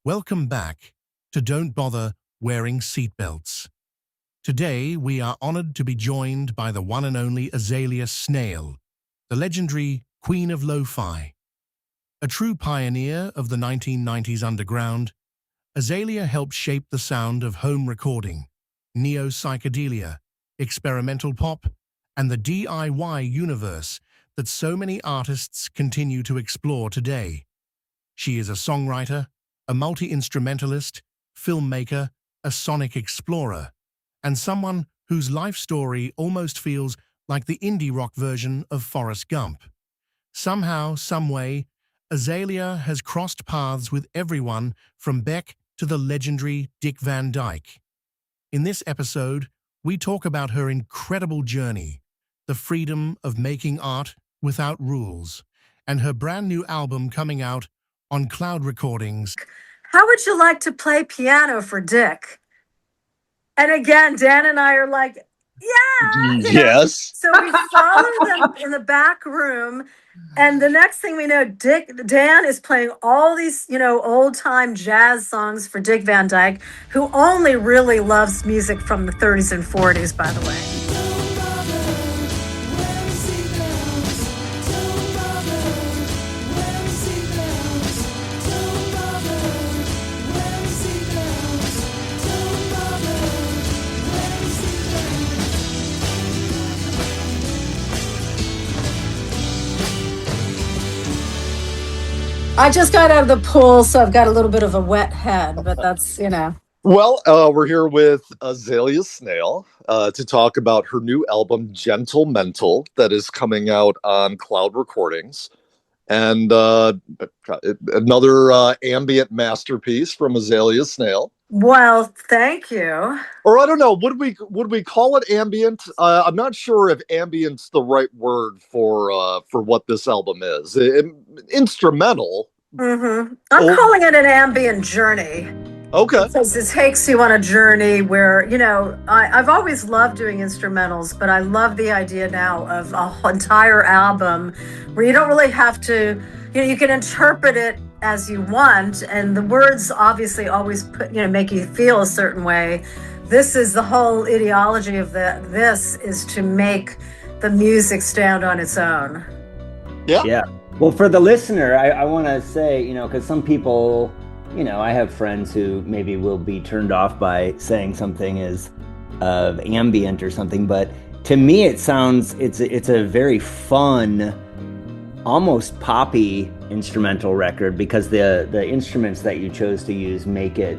Welcome back to Don't Bother Wearing Seatbelts. Today, we are honored to be joined by the one and only Azalia Snail, the legendary Queen of Lo-Fi. A true pioneer of the 1990s underground, Azalia helped shape the sound of home recording, neo-psychedelia, experimental pop, and the DIY universe that so many artists continue to explore today. She is a songwriter, a multi-instrumentalist, filmmaker, a sonic explorer, and someone whose life story almost feels like the indie rock version of Forrest Gump. Somehow, someway, Azalia has crossed paths with everyone from Beck to the legendary Dick Van Dyke. In this episode, we talk about her incredible journey, the freedom of making art without rules, and her brand new album coming out on Cloud Recordings. How would you like to play piano for Dick? And again, Dan and I are like, yeah. Yes. So we follow them in the back room. And the next thing we know, Dan is playing all these, old time jazz songs for Dick Van Dyke, who only really loves music from the 30s and 40s, by the way. I just got out of the pool, so I've got a little bit of a wet head, but that's. Well, we're here with Azalia Snail to talk about her new album, Gentle Mental, that is coming out on Cloud Recordings. And another ambient masterpiece from Azalia Snail. Well, thank you. Or I don't know, would we call it ambient? I'm not sure if ambient's the right word for what this album is. Instrumental. Mm-hmm. I'm calling it an ambient journey. Okay. Because it takes you on a journey where, I've always loved doing instrumentals, but I love the idea now of an entire album where you don't really have to, you can interpret it as you want, and the words obviously always make you feel a certain way. This is the whole ideology of this is to make the music stand on its own. Yeah. Well, for the listener, I want to say, because some people, I have friends who maybe will be turned off by saying something is ambient or something, but to me it sounds, it's a very fun, almost poppy instrumental record, because the instruments that you chose to use make it,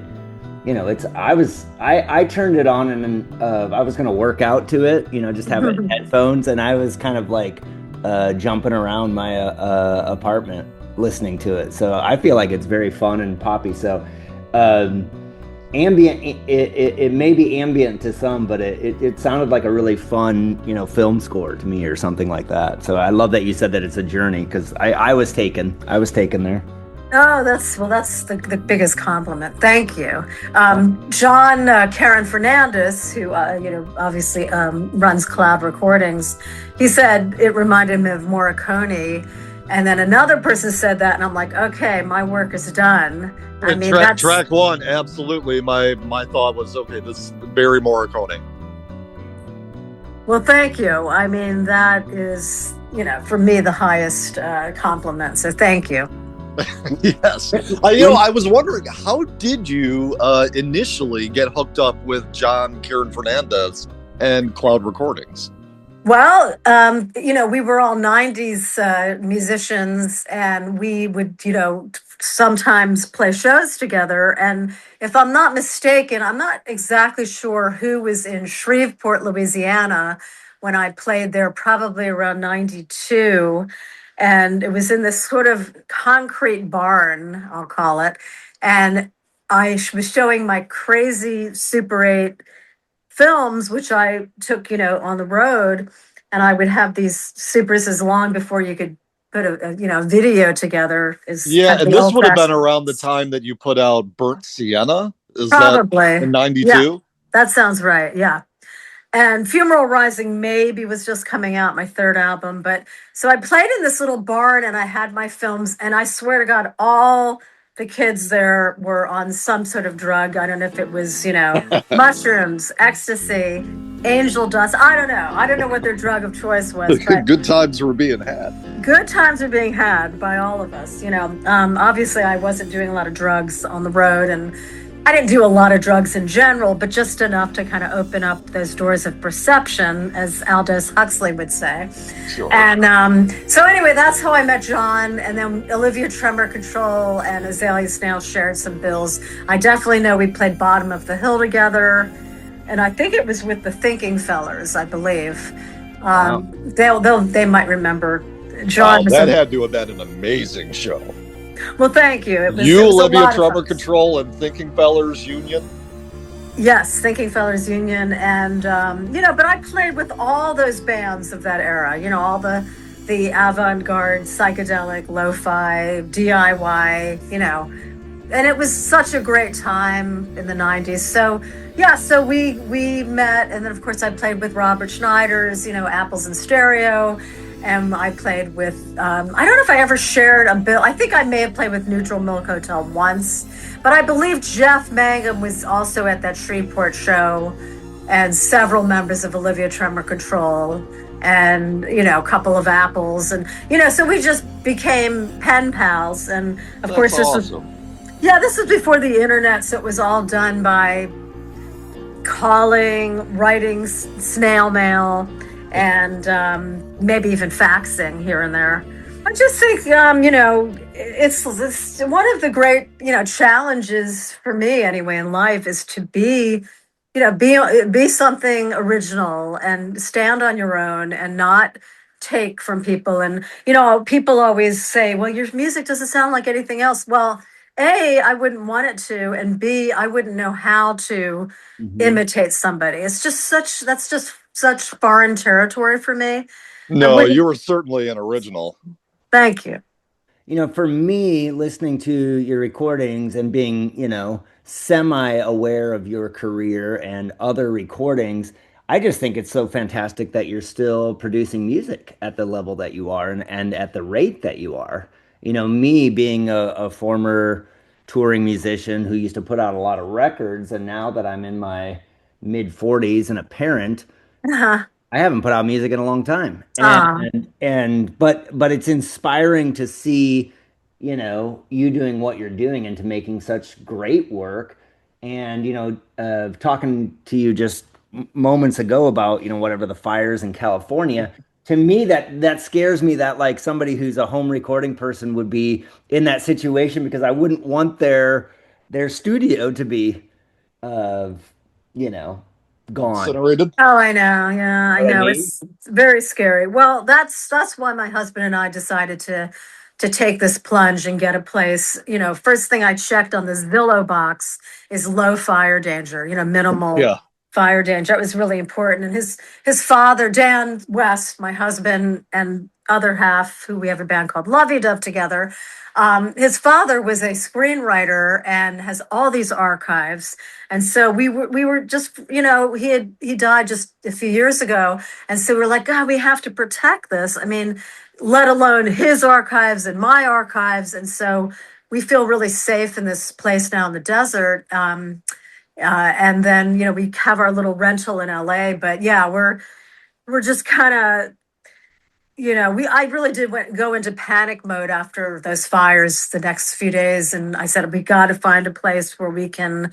I turned it on and I was going to work out to it, just have it in headphones, and I was kind of like jumping around my apartment listening to it. So I feel like it's very fun and poppy. So ambient, it may be ambient to some, but it sounded like a really fun, film score to me or something like that. So I love that you said that it's a journey, because I was taken there. Oh, that's the biggest compliment. Thank you. John Karen Fernandez, who obviously runs Cloud Recordings, he said it reminded him of Morricone. And then another person said that, and I'm like, okay, my work is done. I mean, track one, absolutely. My thought was, okay, this is Barry Morricone. Well, thank you. I mean, that is, for me, the highest compliment. So thank you. Yes. I was wondering, how did you initially get hooked up with John Karen Fernandez and Cloud Recordings? Well, we were all 90s musicians, and we would, sometimes play shows together. And if I'm not mistaken, I'm not exactly sure who was in Shreveport, Louisiana, when I played there, probably around 92. And it was in this sort of concrete barn, I'll call it. And I was showing my crazy Super 8 films, which I took, on the road, and I would have these supers as long before you could put a video together. And this would have been around the time that you put out Burnt Sienna. Is probably that in 92? Yeah, that sounds right. Yeah. And Funeral Rising maybe was just coming out, my third album. But so I played in this little barn, and I had my films, and I swear to God, all the kids there were on some sort of drug. I don't know if it was, mushrooms, ecstasy, angel dust. I don't know. I don't know what their drug of choice was, but Good times were being had. good times are being had by all of us. Obviously I wasn't doing a lot of drugs on the road, and I didn't do a lot of drugs in general, but just enough to kind of open up those doors of perception, as Aldous Huxley would say. Sure. And so anyway, that's how I met John. And then Olivia Tremor Control and Azalia Snail shared some bills. I definitely know we played Bottom of the Hill together. And I think it was with the Thinking Fellers, I believe. Wow. They might remember. John was that had to have been an amazing show. well, thank you. It was Olivia a lot Tremor of fun. Control, and Thinking Fellers Union. Yes, Thinking Fellers Union, and but I played with all those bands of that era. All the avant-garde, psychedelic, lo-fi, DIY. And it was such a great time in the 90s. So yeah, so we met, and then of course I played with Robert Schneider's, Apples in Stereo. And I played with, I don't know if I ever shared a bill. I think I may have played with Neutral Milk Hotel once, but I believe Jeff Mangum was also at that Shreveport show, and several members of Olivia Tremor Control, and, a couple of Apples. And, so we just became pen pals. And of course, this was before the internet. So it was all done by calling, writing, snail mail, and maybe even faxing here and there. I just think, it's one of the great, challenges for me anyway in life is to be something original and stand on your own and not take from people. And, people always say, well, your music doesn't sound like anything else. Well, A, I wouldn't want it to, and B, I wouldn't know how to imitate somebody. It's just such foreign territory for me. No, you were certainly an original. Thank you. For me, listening to your recordings and being, semi-aware of your career and other recordings, I just think it's so fantastic that you're still producing music at the level that you are and at the rate that you are. Me being a former touring musician who used to put out a lot of records, and now that I'm in my mid 40s and a parent, Uh-huh. I haven't put out music in a long time. Aw. But it's inspiring to see, you doing what you're doing and to making such great work. And, talking to you just moments ago about, whatever the fires in California, to me that scares me that like somebody who's a home recording person would be in that situation, because I wouldn't want their studio to be gone. Incinerated. Oh, I know. Yeah, I What I know. mean? It's very scary. Well, that's why my husband and I decided to take this plunge and get a place. First thing I checked on this Zillow box is low fire danger, minimal fire danger. It was really important. And his father, Dan West, my husband, and other half, who we have a band called Lovey Dove together. His father was a screenwriter and has all these archives. And so we were just, he died just a few years ago. And so we're like, God, we have to protect this. I mean, let alone his archives and my archives. And so we feel really safe in this place now in the desert. And then, we have our little rental in LA, but yeah, we're just kind of, I really did go into panic mode after those fires the next few days. And I said, we got to find a place where we can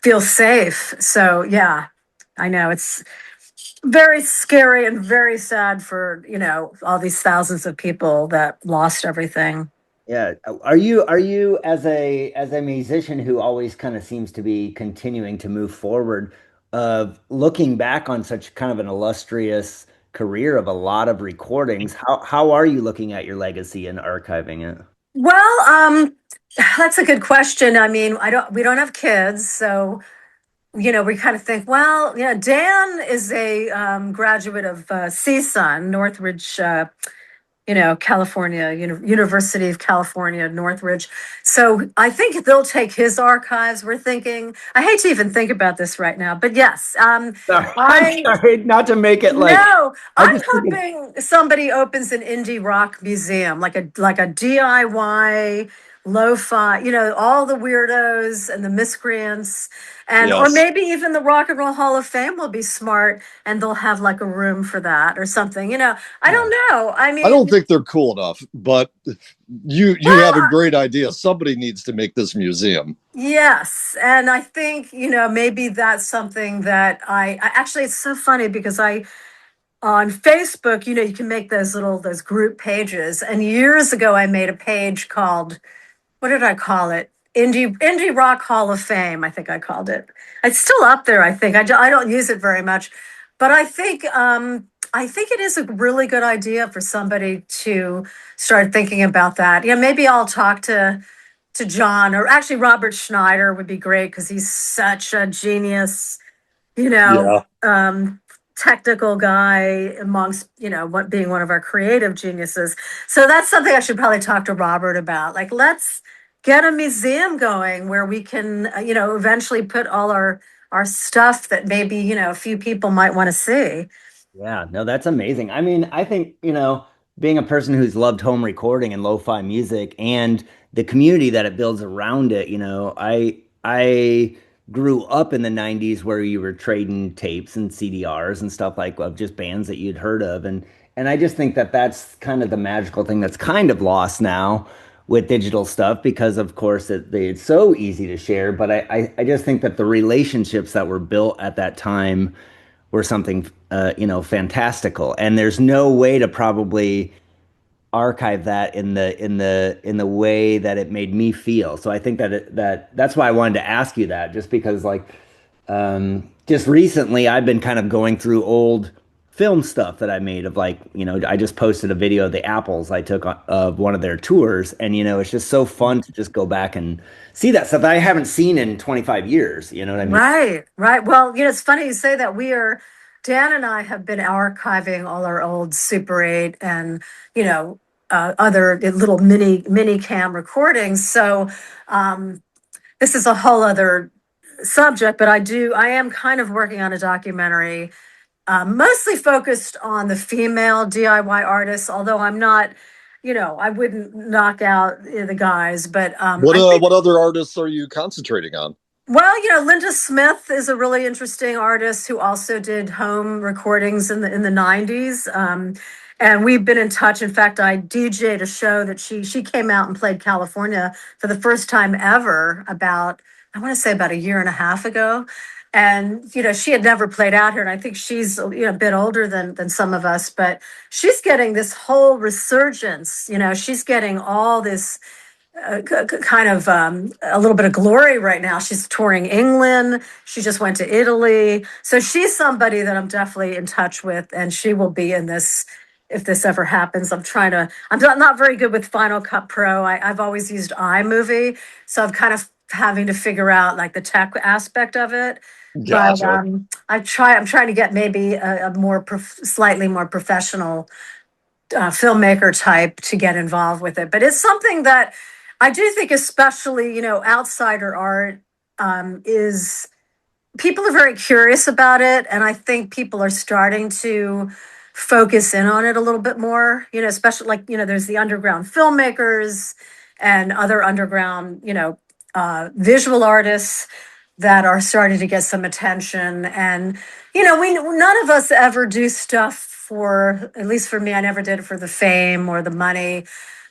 feel safe. So yeah, I know it's very scary and very sad for, all these thousands of people that lost everything. Yeah. Are you as a musician who always kind of seems to be continuing to move forward, looking back on such kind of an illustrious career of a lot of recordings, how are you looking at your legacy and archiving it? Well, that's a good question. I mean, we don't have kids, so we kind of think, well, Dan is a graduate of CSUN, Northridge, California, University of California, Northridge. So I think they'll take his archives. We're thinking, I hate to even think about this right now, but yes. I'm sorry, not to make it like. No, I'm hoping somebody opens an indie rock museum, like a DIY lo-fi, all the weirdos and the miscreants, and or Yes. maybe even the Rock and Roll Hall of Fame will be smart and they'll have like a room for that or something. I Yeah. don't know. I I don't mean, think they're cool enough, but you have a well, great idea. Somebody needs to make this museum. yes, and I think maybe that's something that I actually it's so funny because I on Facebook, you can make those group pages. And years ago, I made a page called, what did I call it? Indie Rock Hall of Fame, I think I called it. It's still up there, I think. I don't use it very much, but I think it is a really good idea for somebody to start thinking about that. Maybe I'll talk to John, or actually Robert Schneider would be great because he's such a genius, you know, Yeah. technical guy amongst, what being one of our creative geniuses. So that's something I should probably talk to Robert about. Like, let's get a museum going where we can, eventually put all our stuff that maybe, a few people might want to see. Yeah, no, that's amazing. I mean, I think, being a person who's loved home recording and lo-fi music and the community that it builds around it, I grew up in the 90s where you were trading tapes and CDRs and stuff like of just bands that you'd heard of and I just think that that's kind of the magical thing that's kind of lost now with digital stuff because of course it's so easy to share, but I just think that the relationships that were built at that time were something fantastical, and there's no way to probably archive that in the way that it made me feel. So I think that's why I wanted to ask you that, just because like just recently I've been kind of going through old film stuff that I made of like, I just posted a video of the Apples I took of one of their tours, and it's just so fun to just go back and see that stuff that I haven't seen in 25 years, you know what I mean? Right, right. Well, it's funny you say that. Dan and I have been archiving all our old Super 8 and, other little mini cam recordings. So this is a whole other subject, but I am kind of working on a documentary, mostly focused on the female DIY artists, although I'm not, I wouldn't knock out the guys, but What I think. what other artists are you concentrating on? Well, Linda Smith is a really interesting artist who also did home recordings in the 90s. And we've been in touch. In fact, I DJ'd a show that she came out and played California for the first time ever I want to say about a year and a half ago. And, she had never played out here. And I think she's, a bit older than some of us, but she's getting this whole resurgence. She's getting all this kind of a little bit of glory right now. She's touring England. She just went to Italy. So she's somebody that I'm definitely in touch with, and she will be in this if this ever happens. I'm not very good with Final Cut Pro. I've always used iMovie. So I'm kind of having to figure out like the tech aspect of it. But Gotcha. I'm trying to get maybe a slightly more professional filmmaker type to get involved with it. But it's something that I do think, especially, outsider art, is people are very curious about it. And I think people are starting to focus in on it a little bit more, especially like, there's the underground filmmakers and other underground, visual artists that are starting to get some attention. And, none of us ever do stuff for, at least for me, I never did it for the fame or the money,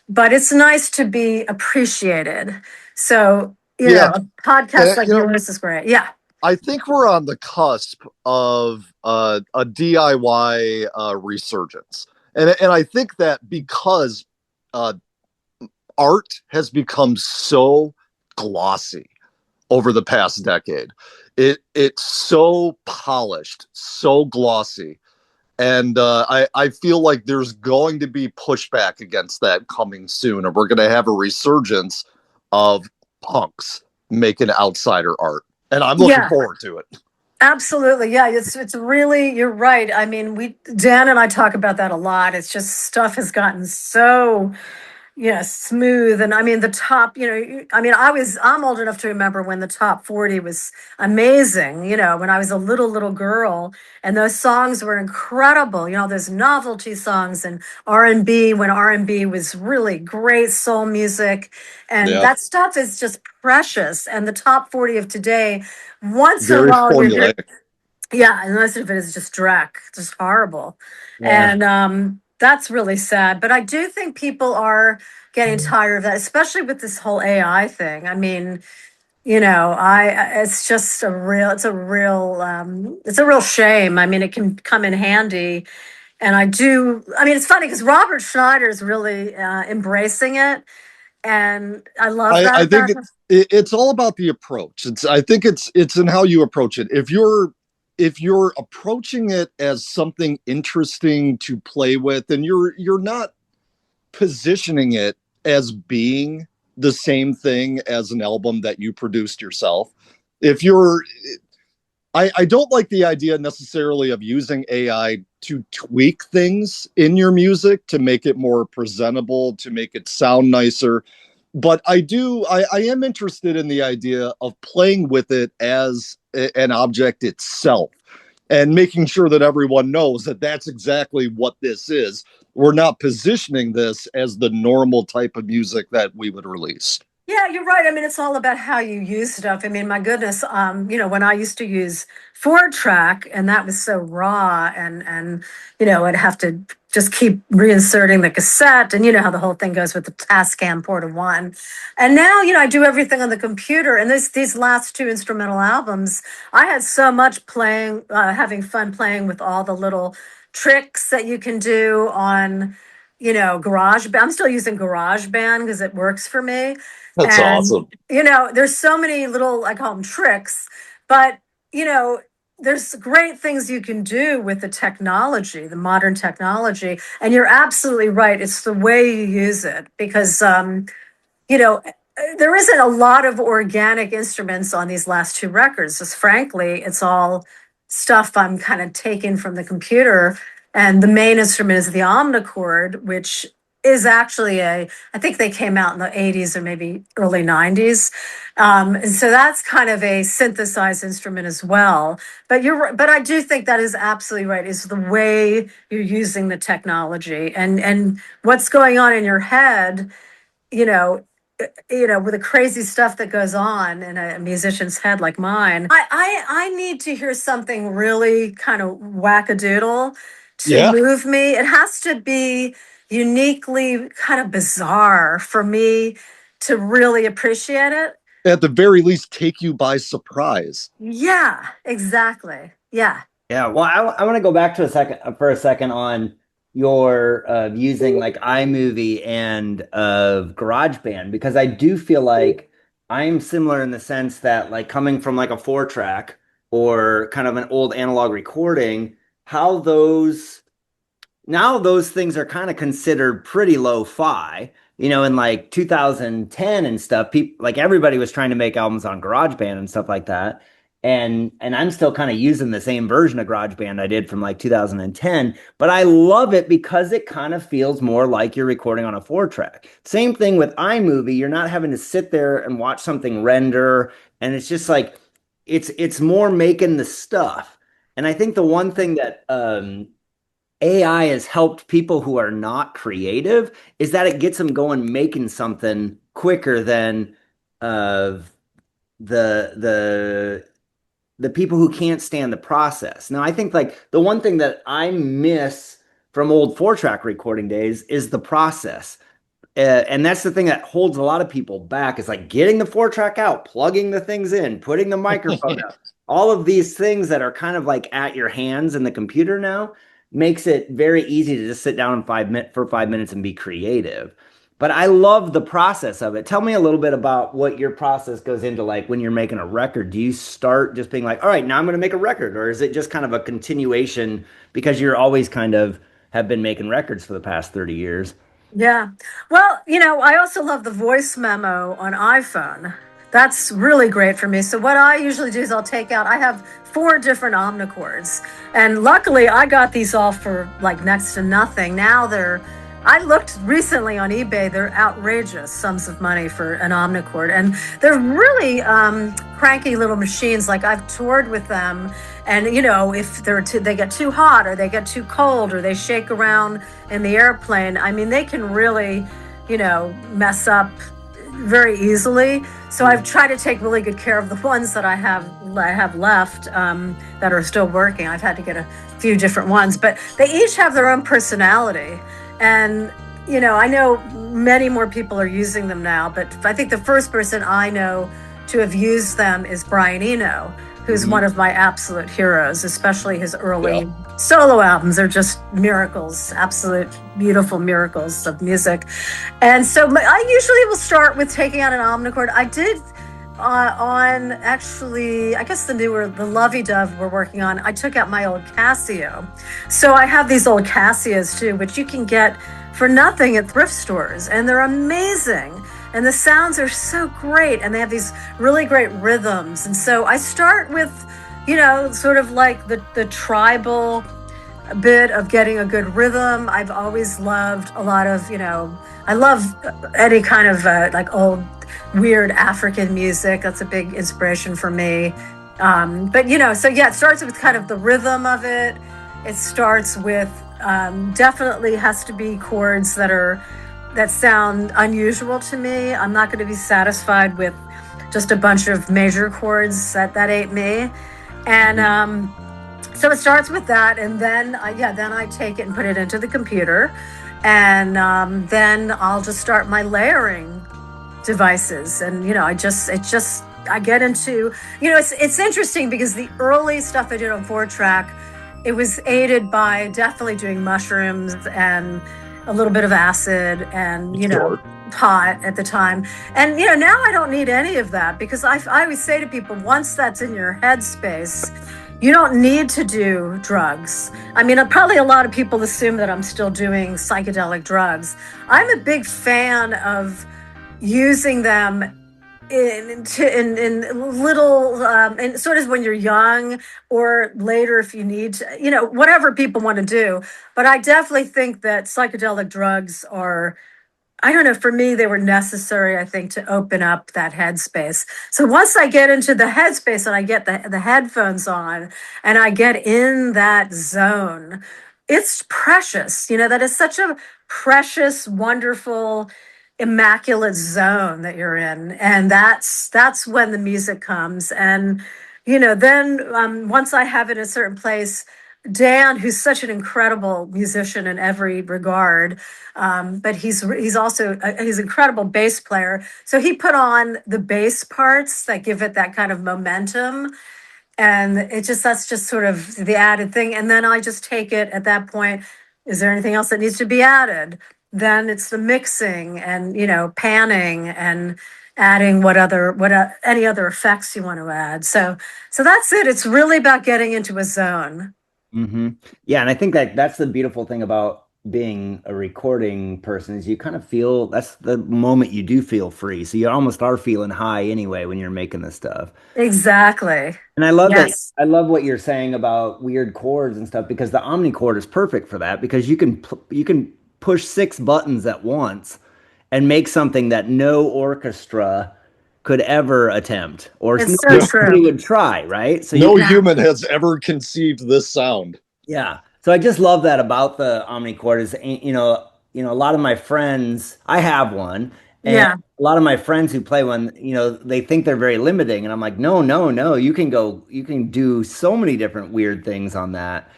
but it's nice to be appreciated. So, Yeah, a podcast and like yours is great. Yeah. I think we're on the cusp of a DIY resurgence, and I think that because uh, art has become so glossy over the past decade, it's so polished, so glossy, and I feel like there's going to be pushback against that coming soon, and we're going to have a resurgence of punks making outsider art, and I'm looking Yeah. forward to it. Absolutely. Yeah, it's really, you're right. I mean, Dan and I talk about that a lot. It's just stuff has gotten so, smooth. And I mean, the top, I mean, I'm old enough to remember when the top 40 was amazing, when I was a little girl, and those songs were incredible. There's novelty songs and R&B when R&B was really great soul music. And Yeah. that stuff is just precious. And the top 40 of today, once in a Very while, formulaic. yeah, and most of it is just dreck, just horrible. Yeah. And that's really sad. But I do think people are getting tired of that, especially with this whole AI thing. I mean, it's just it's a real shame. I mean, it can come in handy. And I mean, it's funny because Robert Schneider is really embracing it. And I love that I think about him. it's all about the approach. I think it's in how you approach it. If you're approaching it as something interesting to play with, and you're not positioning it as being the same thing as an album that you produced yourself. If you're I don't like the idea necessarily of using AI to tweak things in your music to make it more presentable, to make it sound nicer. But I am interested in the idea of playing with it as an object itself and making sure that everyone knows that that's exactly what this is. We're not positioning this as the normal type of music that we would release. Yeah, you're right. I mean, it's all about how you use stuff. I mean, my goodness, when I used to use 4-track, and that was so raw, and I'd have to just keep reinserting the cassette, and you know how the whole thing goes with the Tascam Porta One. And now, I do everything on the computer. And these last 2 instrumental albums, I had so much playing, having fun playing with all the little tricks that you can do on, GarageBand. I'm still using GarageBand because it works for me. That's And, awesome. there's so many little, I call them tricks, but, there's great things you can do with the technology, the modern technology. And you're absolutely right. It's the way you use it because, there isn't a lot of organic instruments on these last 2 records. Just frankly, it's all stuff I'm kind of taking from the computer. And the main instrument is the omnichord, which is actually I think they came out in the 80s or maybe early 90s. And so that's kind of a synthesized instrument as well. But I do think that is absolutely right. Is the way you're using the technology and what's going on in your head, you know, with the crazy stuff that goes on in a musician's head like mine. I need to hear something really kind of wackadoodle to Yeah. move me. It has to be uniquely kind of bizarre for me to really appreciate it. At the very least, take you by surprise. Yeah, exactly. Yeah. Yeah, well, I want to go back to a second on your using like iMovie and GarageBand, because I do feel like I'm similar in the sense that, like, coming from like a 4-track or kind of an old analog recording, how those things are kind of considered pretty lo-fi. In like 2010 and stuff, people, like, everybody was trying to make albums on GarageBand and stuff like that. And I'm still kind of using the same version of GarageBand I did from like 2010, but I love it because it kind of feels more like you're recording on a 4-track. Same thing with iMovie. You're not having to sit there and watch something render, and it's just like it's more making the stuff. And I think the one thing that AI has helped people who are not creative is that it gets them going making something quicker than the people who can't stand the process. Now, I think like the one thing that I miss from old 4-track recording days is the process. And that's the thing that holds a lot of people back, is like getting the 4-track out, plugging the things in, putting the microphone up. All of these things that are kind of like at your hands in the computer now makes it very easy to just sit down for 5 minutes and be creative. But I love the process of it. Tell me a little bit about what your process goes into, like when you're making a record. Do you start just being like, all right, now I'm going to make a record? Or is it just kind of a continuation because you're always kind of have been making records for the past 30 years? Yeah. Well, I also love the voice memo on iPhone. That's really great for me. So what I usually do is I have 4 different omnichords. And luckily I got these all for like next to nothing. Now they're I looked recently on eBay. They're outrageous sums of money for an omnichord, and they're really cranky little machines. Like I've toured with them, and if they get too hot or they get too cold or they shake around in the airplane. I mean, they can really, mess up very easily. So I've tried to take really good care of the ones that I have left that are still working. I've had to get a few different ones, but they each have their own personality. And, I know many more people are using them now, but I think the first person I know to have used them is Brian Eno, who's one of my absolute heroes, especially his early solo albums. They're just miracles, absolute beautiful miracles of music. And so I usually will start with taking out an omnichord. I did on actually, I guess the Lovey Dove we're working on, I took out my old Casio. So I have these old Casios too, which you can get for nothing at thrift stores, and they're amazing. And the sounds are so great, and they have these really great rhythms. And so I start with, sort of like the tribal bit of getting a good rhythm. I've always loved a lot of, I love any kind of like old weird African music. That's a big inspiration for me. But so yeah, it starts with kind of the rhythm of it. It starts with definitely has to be chords that sound unusual to me. I'm not going to be satisfied with just a bunch of major chords. That ain't me. And so it starts with that, and then I take it and put it into the computer, and then I'll just start my layering devices. And I get into, it's interesting because the early stuff I did on 4-track, it was aided by definitely doing mushrooms and a little bit of acid and pot at the time. And now I don't need any of that, because I always say to people, once that's in your headspace, you don't need to do drugs. I mean, probably a lot of people assume that I'm still doing psychedelic drugs. I'm a big fan of using them in little, and sort of when you're young or later if you need to, whatever people want to do. But I definitely think that psychedelic drugs are, I don't know, for me, they were necessary, I think, to open up that headspace. So once I get into the headspace and I get the headphones on and I get in that zone, it's precious. That is such a precious, wonderful, immaculate zone that you're in. And that's when the music comes. And, then once I have it in a certain place, Dan, who's such an incredible musician in every regard, but he's also he's an incredible bass player. So he put on the bass parts that give it that kind of momentum, and that's just sort of the added thing. And then I just take it at that point. Is there anything else that needs to be added? Then it's the mixing and panning and adding any other effects you want to add. So that's it. It's really about getting into a zone. Yeah, and I think that's the beautiful thing about being a recording person is you kind of feel that's the moment you do feel free. So you almost are feeling high anyway when you're making this stuff. Exactly. And I love Yes. that. I love what you're saying about weird chords and stuff, because the omnichord is perfect for that, because you can push 6 buttons at once and make something that no orchestra could ever attempt, or It's so nobody true. would try, right? So No human has ever conceived this sound. yeah. So I just love that about the omnichord is, a lot of my friends, I have one, and Yeah, a lot of my friends who play one, they think they're very limiting, and I'm like, no, no, no, you can do so many different weird things on that.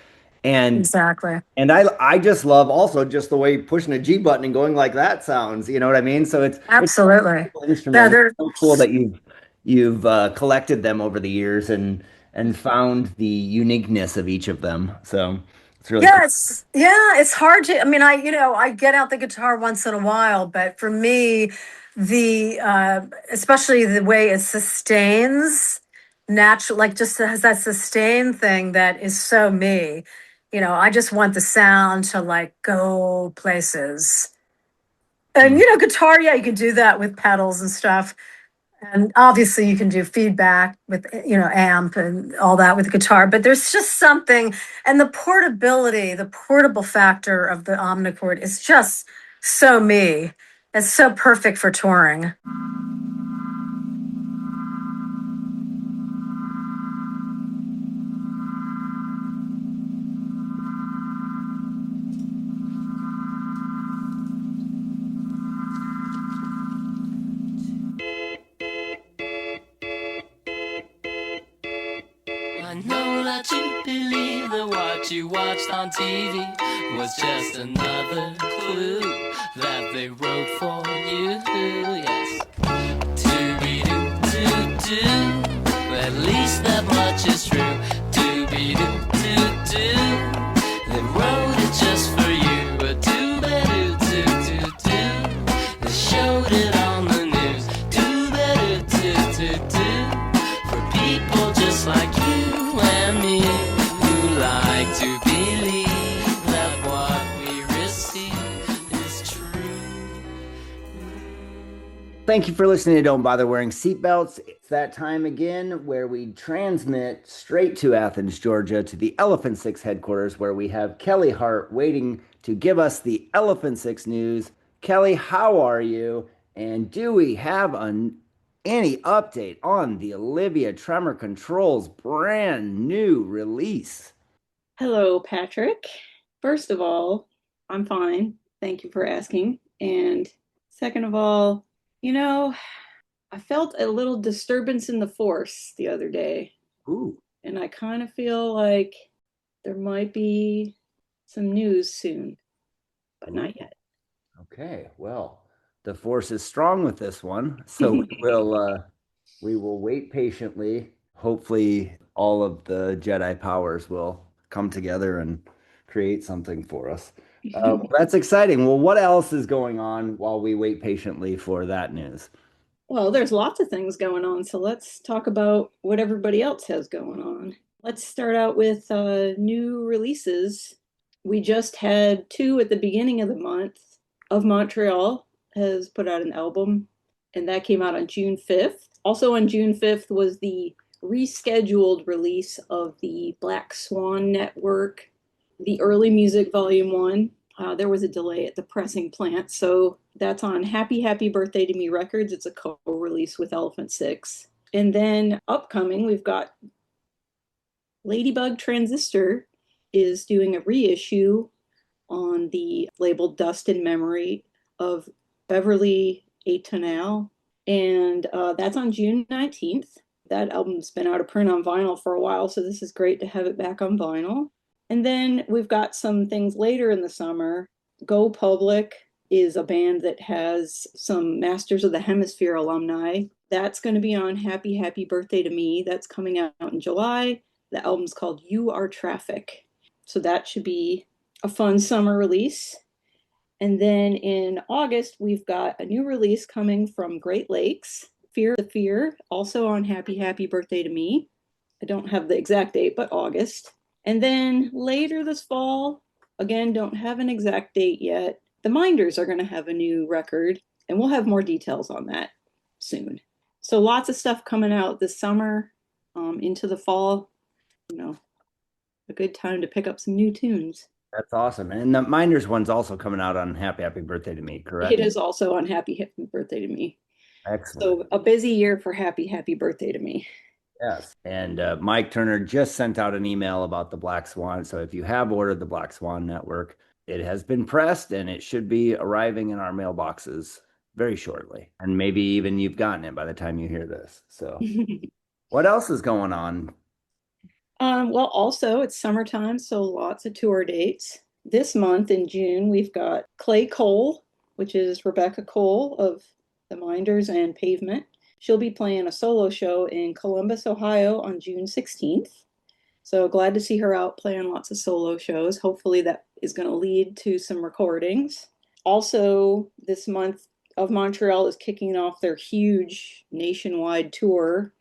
And exactly. I just love also just the way pushing a G button and going like that sounds, you know what I mean? So it's a Absolutely. cool No, instrument. they're It's so cool that you've collected them over the years and found the uniqueness of each of them. So it's really cool. it's hard to, I mean, I get out the guitar once in a while, but for me, the especially the way it sustains natural, like just has that sustain thing that is so me. I just want the sound to like go places. And Mm. guitar, yeah, you can do that with pedals and stuff. And obviously you can do feedback with, amp and all that with guitar, but there's just something, and the portability, the portable factor of the omnichord is just so me. It's so perfect for touring. I know that you believe that what you watched on TV was just another clue that they wrote for you. Yes. Do-be-do-do-do. At least that much is true. Do-be-do-do-do. They wrote it just for you. Do-be-do-do-do-do. They showed it on the news. Do-be-do-do-do-do. For people just like you and me who like to believe that what we receive is true. Thank you for listening to Don't Bother Wearing Seatbelts. It's that time again where we transmit straight to Athens, Georgia, to the Elephant Six headquarters, where we have Kelly Hart waiting to give us the Elephant Six news. Kelly, how are you? And do we have any update on the Olivia Tremor Control's brand new release? Hello, Patrick. First of all, I'm fine. Thank you for asking. And second of all, I felt a little disturbance in the force the other day. Ooh. And I kind of feel like there might be some news soon, but not yet. Okay, well, the force is strong with this one, so we will wait patiently. Hopefully, all of the Jedi powers will come together and create something for us. That's exciting. Well, what else is going on while we wait patiently for that news? Well, there's lots of things going on, so let's talk about what everybody else has going on. Let's start out with new releases. We just had two at the beginning of the month. Of Montreal has put out an album, and that came out on June 5th. Also on June 5th was the rescheduled release of the Black Swan Network, the Early Music Volume 1. There was a delay at the pressing plant, so that's on Happy Happy Birthday to Me Records. It's a co-release with Elephant Six. And then upcoming, we've got Ladybug Transistor is doing a reissue on the label Dust in Memory of Beverly Atonal, and that's on June 19th. That album's been out of print on vinyl for a while, so this is great to have it back on vinyl. And then we've got some things later in the summer. Go Public is a band that has some Masters of the Hemisphere alumni. That's going to be on Happy Happy Birthday to Me. That's coming out in July. The album's called You Are Traffic. So that should be a fun summer release. And then in August, we've got a new release coming from Great Lakes, Fear the Fear, also on Happy Happy Birthday to Me. I don't have the exact date, but August. And then later this fall, again, don't have an exact date yet, the Minders are going to have a new record, and we'll have more details on that soon. So lots of stuff coming out this summer, into the fall. A good time to pick up some new tunes. That's awesome. And the Minders one's also coming out on Happy Happy Birthday to Me, correct? It is also on Happy Happy Birthday to Me. Excellent. So a busy year for Happy Happy Birthday to Me. Yes. And Mike Turner just sent out an email about the Black Swan. So if you have ordered the Black Swan Network, it has been pressed and it should be arriving in our mailboxes very shortly. And maybe even you've gotten it by the time you hear this. So what else is going on? Well, also it's summertime, so lots of tour dates. This month in June, we've got Clay Cole, which is Rebecca Cole of the Minders and Pavement. She'll be playing a solo show in Columbus, Ohio on June 16th. So glad to see her out playing lots of solo shows. Hopefully that is going to lead to some recordings. Also, this month of Montreal is kicking off their huge nationwide tour.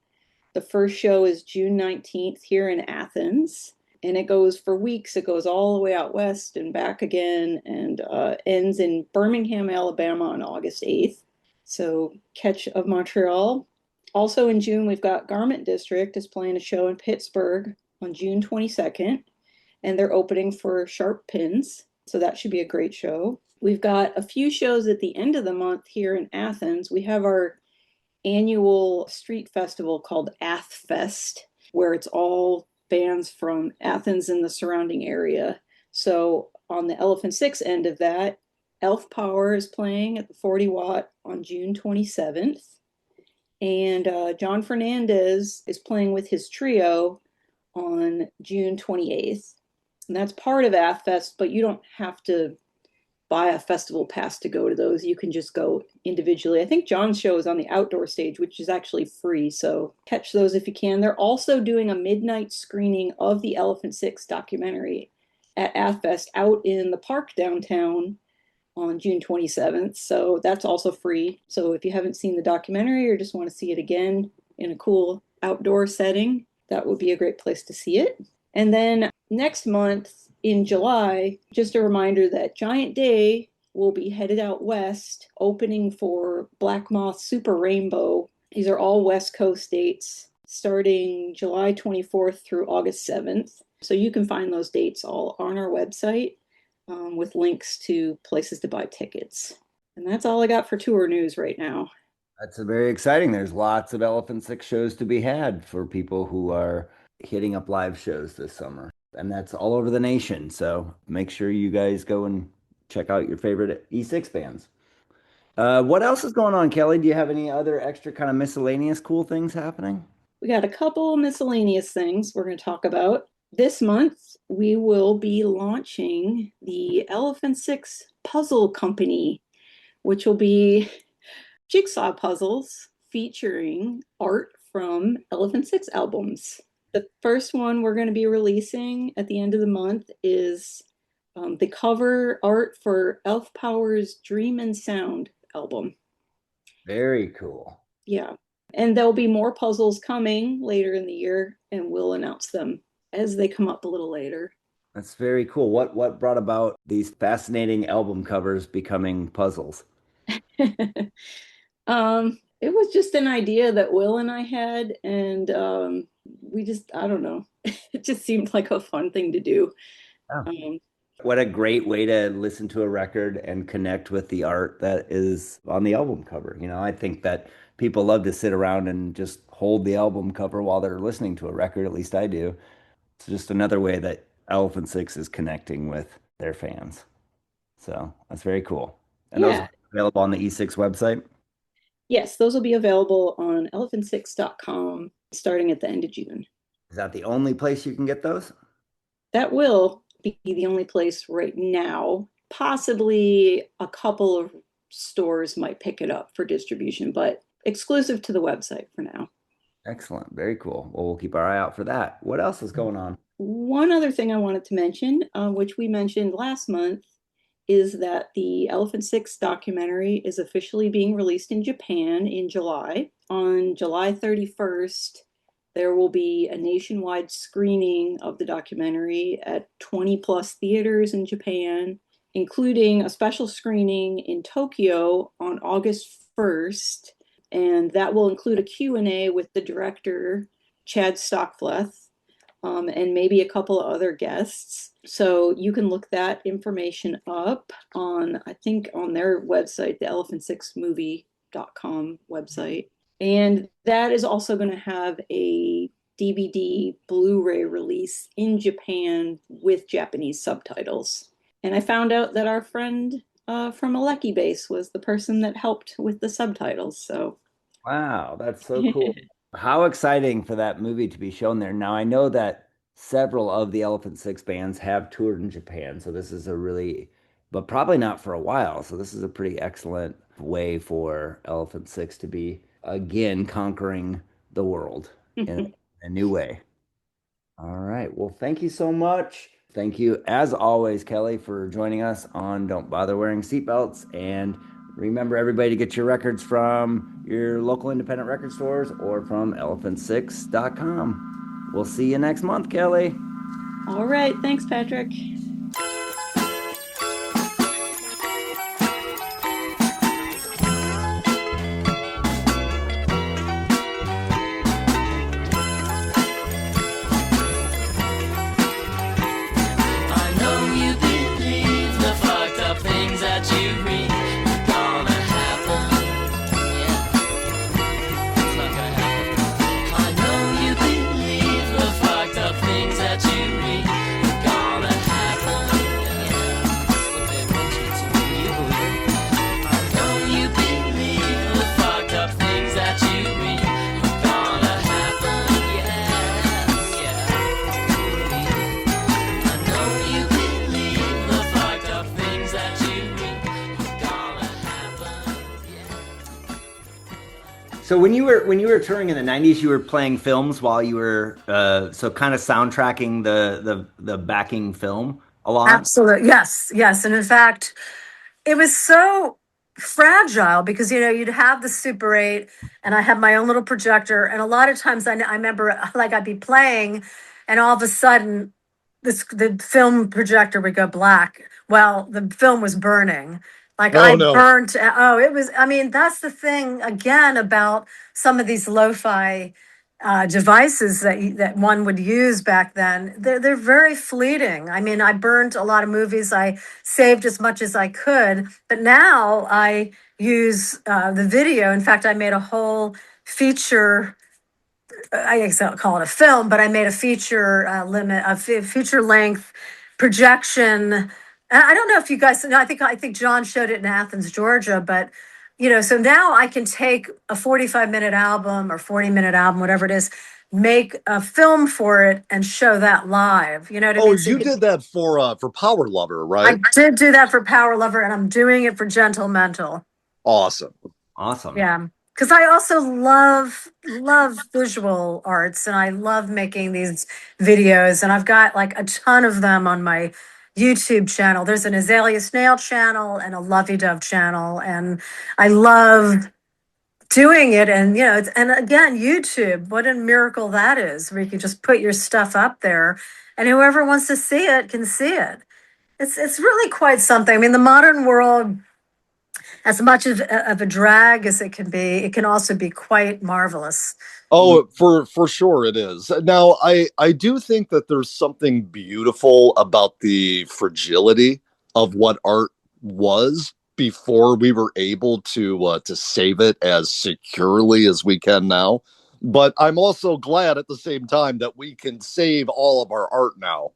The first show is June 19th here in Athens, and it goes for weeks. It goes all the way out west and back again, and ends in Birmingham, Alabama on August 8th. So Catch of Montreal Also in June, we've got Garment District is playing a show in Pittsburgh on June 22nd, and they're opening for Sharp Pins. So that should be a great show. We've got a few shows at the end of the month here in Athens. We have our annual street festival called Athfest, where it's all bands from Athens and the surrounding area. So on the Elephant Six end of that, Elf Power is playing at the 40 Watt on June 27th. And John Fernandez is playing with his trio on June 28th. And that's part of Athfest, but you don't have to buy a festival pass to go to those. You can just go individually. I think John's show is on the outdoor stage, which is actually free. So catch those if you can. They're also doing a midnight screening of the Elephant Six documentary at Athfest out in the park downtown on June 27th. So that's also free. So if you haven't seen the documentary or just want to see it again in a cool outdoor setting, that would be a great place to see it. And then next month in July, just a reminder that Giant Day will be headed out west, opening for Black Moth Super Rainbow. These are all West Coast dates starting July 24th through August 7th. So you can find those dates all on our website. With links to places to buy tickets. And that's all I got for tour news right now. That's very exciting. There's lots of Elephant Six shows to be had for people who are hitting up live shows this summer. And that's all over the nation. So make sure you guys go and check out your favorite E6 bands. What else is going on, Kelly? Do you have any other extra kind of miscellaneous cool things happening? We got a couple miscellaneous things we're going to talk about. This month, we will be launching the Elephant Six Puzzle Company, which will be jigsaw puzzles featuring art from Elephant Six albums. The first one we're going to be releasing at the end of the month is the cover art for Elf Power's Dream and Sound album. Very cool. Yeah. And there'll be more puzzles coming later in the year, and we'll announce them as they come up a little later. That's very cool. What brought about these fascinating album covers becoming puzzles? It was just an idea that Will and I had, and we just, I don't know, it just seemed like a fun thing to do. Oh. What a great way to listen to a record and connect with the art that is on the album cover. You know, I think that people love to sit around and just hold the album cover while they're listening to a record. At least I do. It's just another way that Elephant Six is connecting with their fans. So that's very cool. And those are available on the E6 website? Yes, those will be available on elephant6.com starting at the end of June. Is that the only place you can get those? That will be the only place right now. Possibly a couple of stores might pick it up for distribution, but exclusive to the website for now. Excellent. Very cool. Well, we'll keep our eye out for that. What else is going on? One other thing I wanted to mention, which we mentioned last month, is that the Elephant Six documentary is officially being released in Japan in July. On July 31st, there will be a nationwide screening of the documentary at 20 plus theaters in Japan, including a special screening in Tokyo on August 1st. And that will include a Q&A with the director, Chad Stockfleth, and maybe a couple of other guests. So you can look that information up on, I think, on their website, the elephant6movie.com website. And that is also going to have a DVD Blu-ray release in Japan with Japanese subtitles. And I found out that our friend from Aleki Base was the person that helped with the subtitles. So, wow, that's so cool. How exciting for that movie to be shown there. Now, I know that several of the Elephant Six bands have toured in Japan, so this is a really, but probably not for a while. So this is a pretty excellent way for Elephant Six to be again conquering the world in a new way. All right. Well, thank you so much. Thank you, as always, Kelly, for joining us on Don't Bother Wearing Seatbelts. And remember, everybody, to get your records from your local independent record stores or from elephant6.com. We'll see you next month, Kelly. All right. Thanks, Patrick. So when you were touring in the 90s, you were playing films while you were so kind of soundtracking the backing film a lot. Absolutely. Yes, yes. And in fact, it was so fragile because you'd have the Super 8 and I had my own little projector, and a lot of times I remember like I'd be playing and all of a sudden the film projector would go black. Well, the film was burning. Like Oh I no. burnt. Oh, it was. I mean, that's the thing again about some of these lo-fi devices that one would use back then. They're very fleeting. I mean, I burned a lot of movies. I saved as much as I could, but now I use the video. In fact, I made a whole feature. I guess I'll call it a film, but I made a feature feature length projection. I don't know if you guys know. I think John showed it in Athens, Georgia, but so now I can take a 45-minute album or 40-minute album, whatever it is, make a film for it and show that live. You know what I Oh, mean? So you did that for Power Lover, I right? did do that for Power Lover, and I'm doing it for Gentle Mental. Awesome. Awesome. Yeah, because I also love visual arts, and I love making these videos, and I've got like a ton of them on my YouTube channel. There's an Azalia Snail channel and a Lovey Dove channel, and I love doing it. And and again, YouTube, what a miracle that is, where you can just put your stuff up there, and whoever wants to see it can see it. It's really quite something. I mean, the modern world, as much of a drag as it can be, it can also be quite marvelous. Oh, for sure it is. Now, I do think that there's something beautiful about the fragility of what art was before we were able to save it as securely as we can now. But I'm also glad at the same time that we can save all of our art now.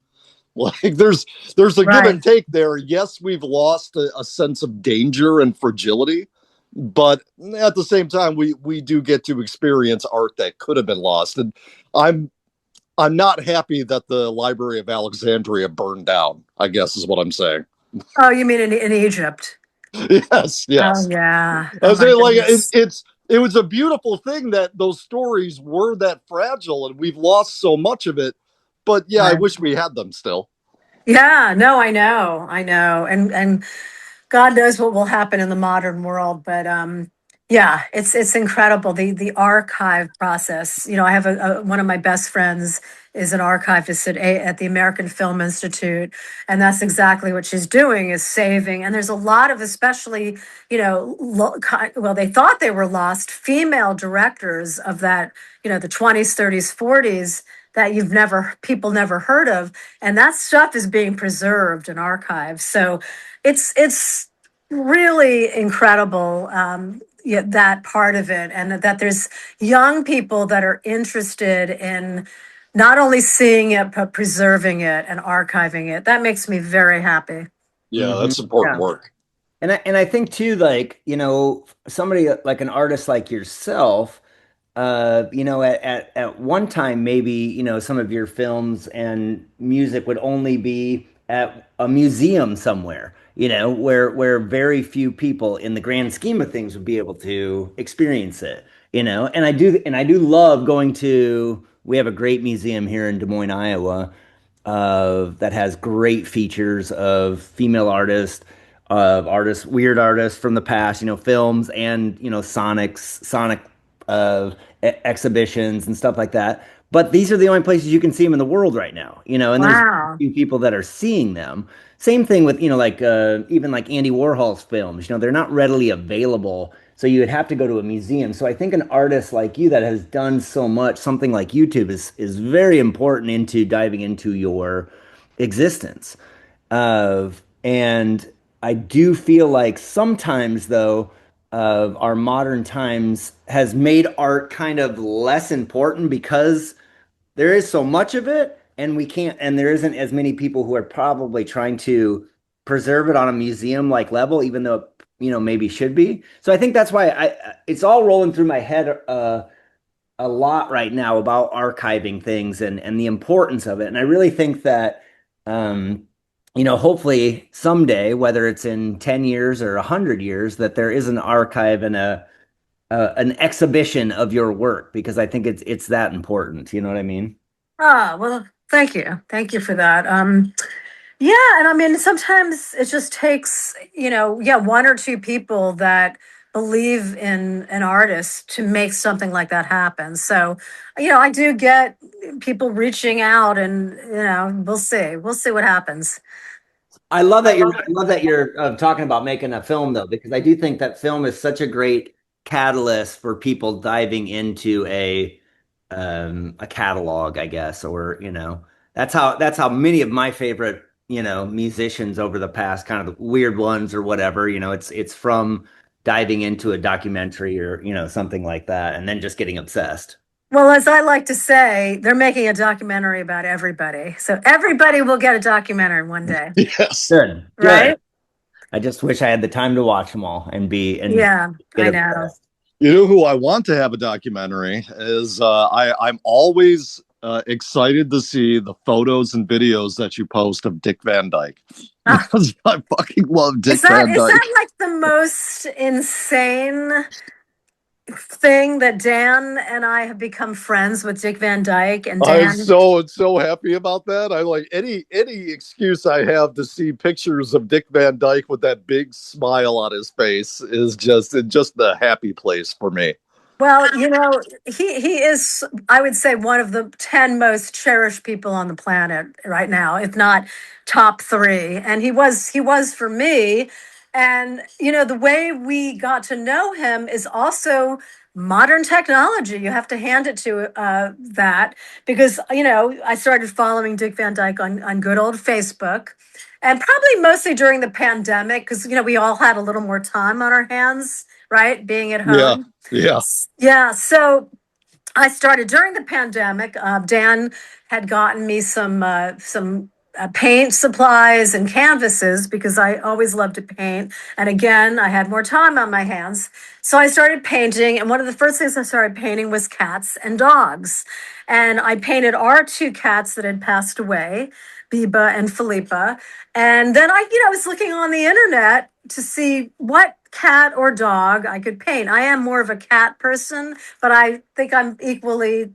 Like there's a give Right. and take there. Yes, we've lost a sense of danger and fragility, but at the same time, we do get to experience art that could have been lost. And I'm I'm not happy that the Library of Alexandria burned down, I guess is what I'm saying. Oh, you mean in Egypt? Yes, Oh yes. yeah. I Oh was my saying, like goodness. it was a beautiful thing that those stories were that fragile and we've lost so much of it. But yeah, I Right. wish we had them still. Yeah, no, I know. And God knows what will happen in the modern world, but yeah, it's incredible the archive process. I have one of my best friends is an archivist at the American Film Institute, and that's exactly what she's doing is saving. And there's a lot of, especially well, they thought they were lost female directors of that, the 20s, 30s, 40s that people never heard of, and that stuff is being preserved and archived. So it's really incredible, yeah, that part of it, and that there's young people that are interested in not only seeing it but preserving it and archiving it. That makes me very happy. Yeah, Hmm. that's important Yeah. work. And I think too, like, somebody like an artist like yourself, at one time, maybe, some of your films and music would only be at a museum somewhere, where very few people in the grand scheme of things would be able to experience it, and I do love going to, we have a great museum here in Des Moines, Iowa, that has great features of female artists, of artists, weird artists from the past, films and, sonic exhibitions and stuff like that. But these are the only places you can see them in the world right now, and there's Wow. few people that are seeing them. Same thing with, like even like Andy Warhol's films, they're not readily available. So you would have to go to a museum. So I think an artist like you that has done so much, something like YouTube is very important into diving into your existence. And I do feel like sometimes, though, of our modern times has made art kind of less important because there is so much of it, and there isn't as many people who are probably trying to preserve it on a museum like level, even though it, maybe should be. So I think that's why it's all rolling through my head a lot right now about archiving things and the importance of it. And I really think that, hopefully someday, whether it's in 10 years or 100 years, that there is an archive and an exhibition of your work, because I think it's that important. You know what I mean? Ah, well, thank you for that. Yeah, and I mean, sometimes it just takes, yeah, one or two people that believe in an artist to make something like that happen. So, I do get people reaching out, and we'll see what happens. I love that you're talking about making a film, though, because I do think that film is such a great catalyst for people diving into a catalog, I guess, or that's how many of my favorite musicians over the past, kind of weird ones or whatever, it's from diving into a documentary or something like that, and then just getting obsessed. Well, as I like to say, they're making a documentary about everybody. So everybody will get a documentary one day, Yes. Good, good. right? I just wish I had the time to watch them all and Yeah, get I know. obsessed. You know who I want to have a documentary is I'm always excited to see the photos and videos that you post of Dick Van Dyke. Ah, Because I fucking love Dick is that Van is Dyke. that like the most insane thing that Dan and I have become friends with Dick Van Dyke, and I'm Dan. so happy about that. I like any excuse I have to see pictures of Dick Van Dyke with that big smile on his face is just the happy place for me. Well, he is, I would say, one of the 10 most cherished people on the planet right now, if not top three. And he was for me. And, the way we got to know him is also modern technology. You have to hand it to that because, I started following Dick Van Dyke on good old Facebook. And probably mostly during the pandemic, because, we all had a little more time on our hands, right? Being at Yeah, home. yeah. Yeah, so I started during the pandemic. Dan had gotten me some paint supplies and canvases because I always loved to paint. And again, I had more time on my hands, so I started painting. And one of the first things I started painting was cats and dogs. And I painted our two cats that had passed away, Biba and Felipa. And then I was looking on the internet to see what cat or dog I could paint. I am more of a cat person, but I think I'm equally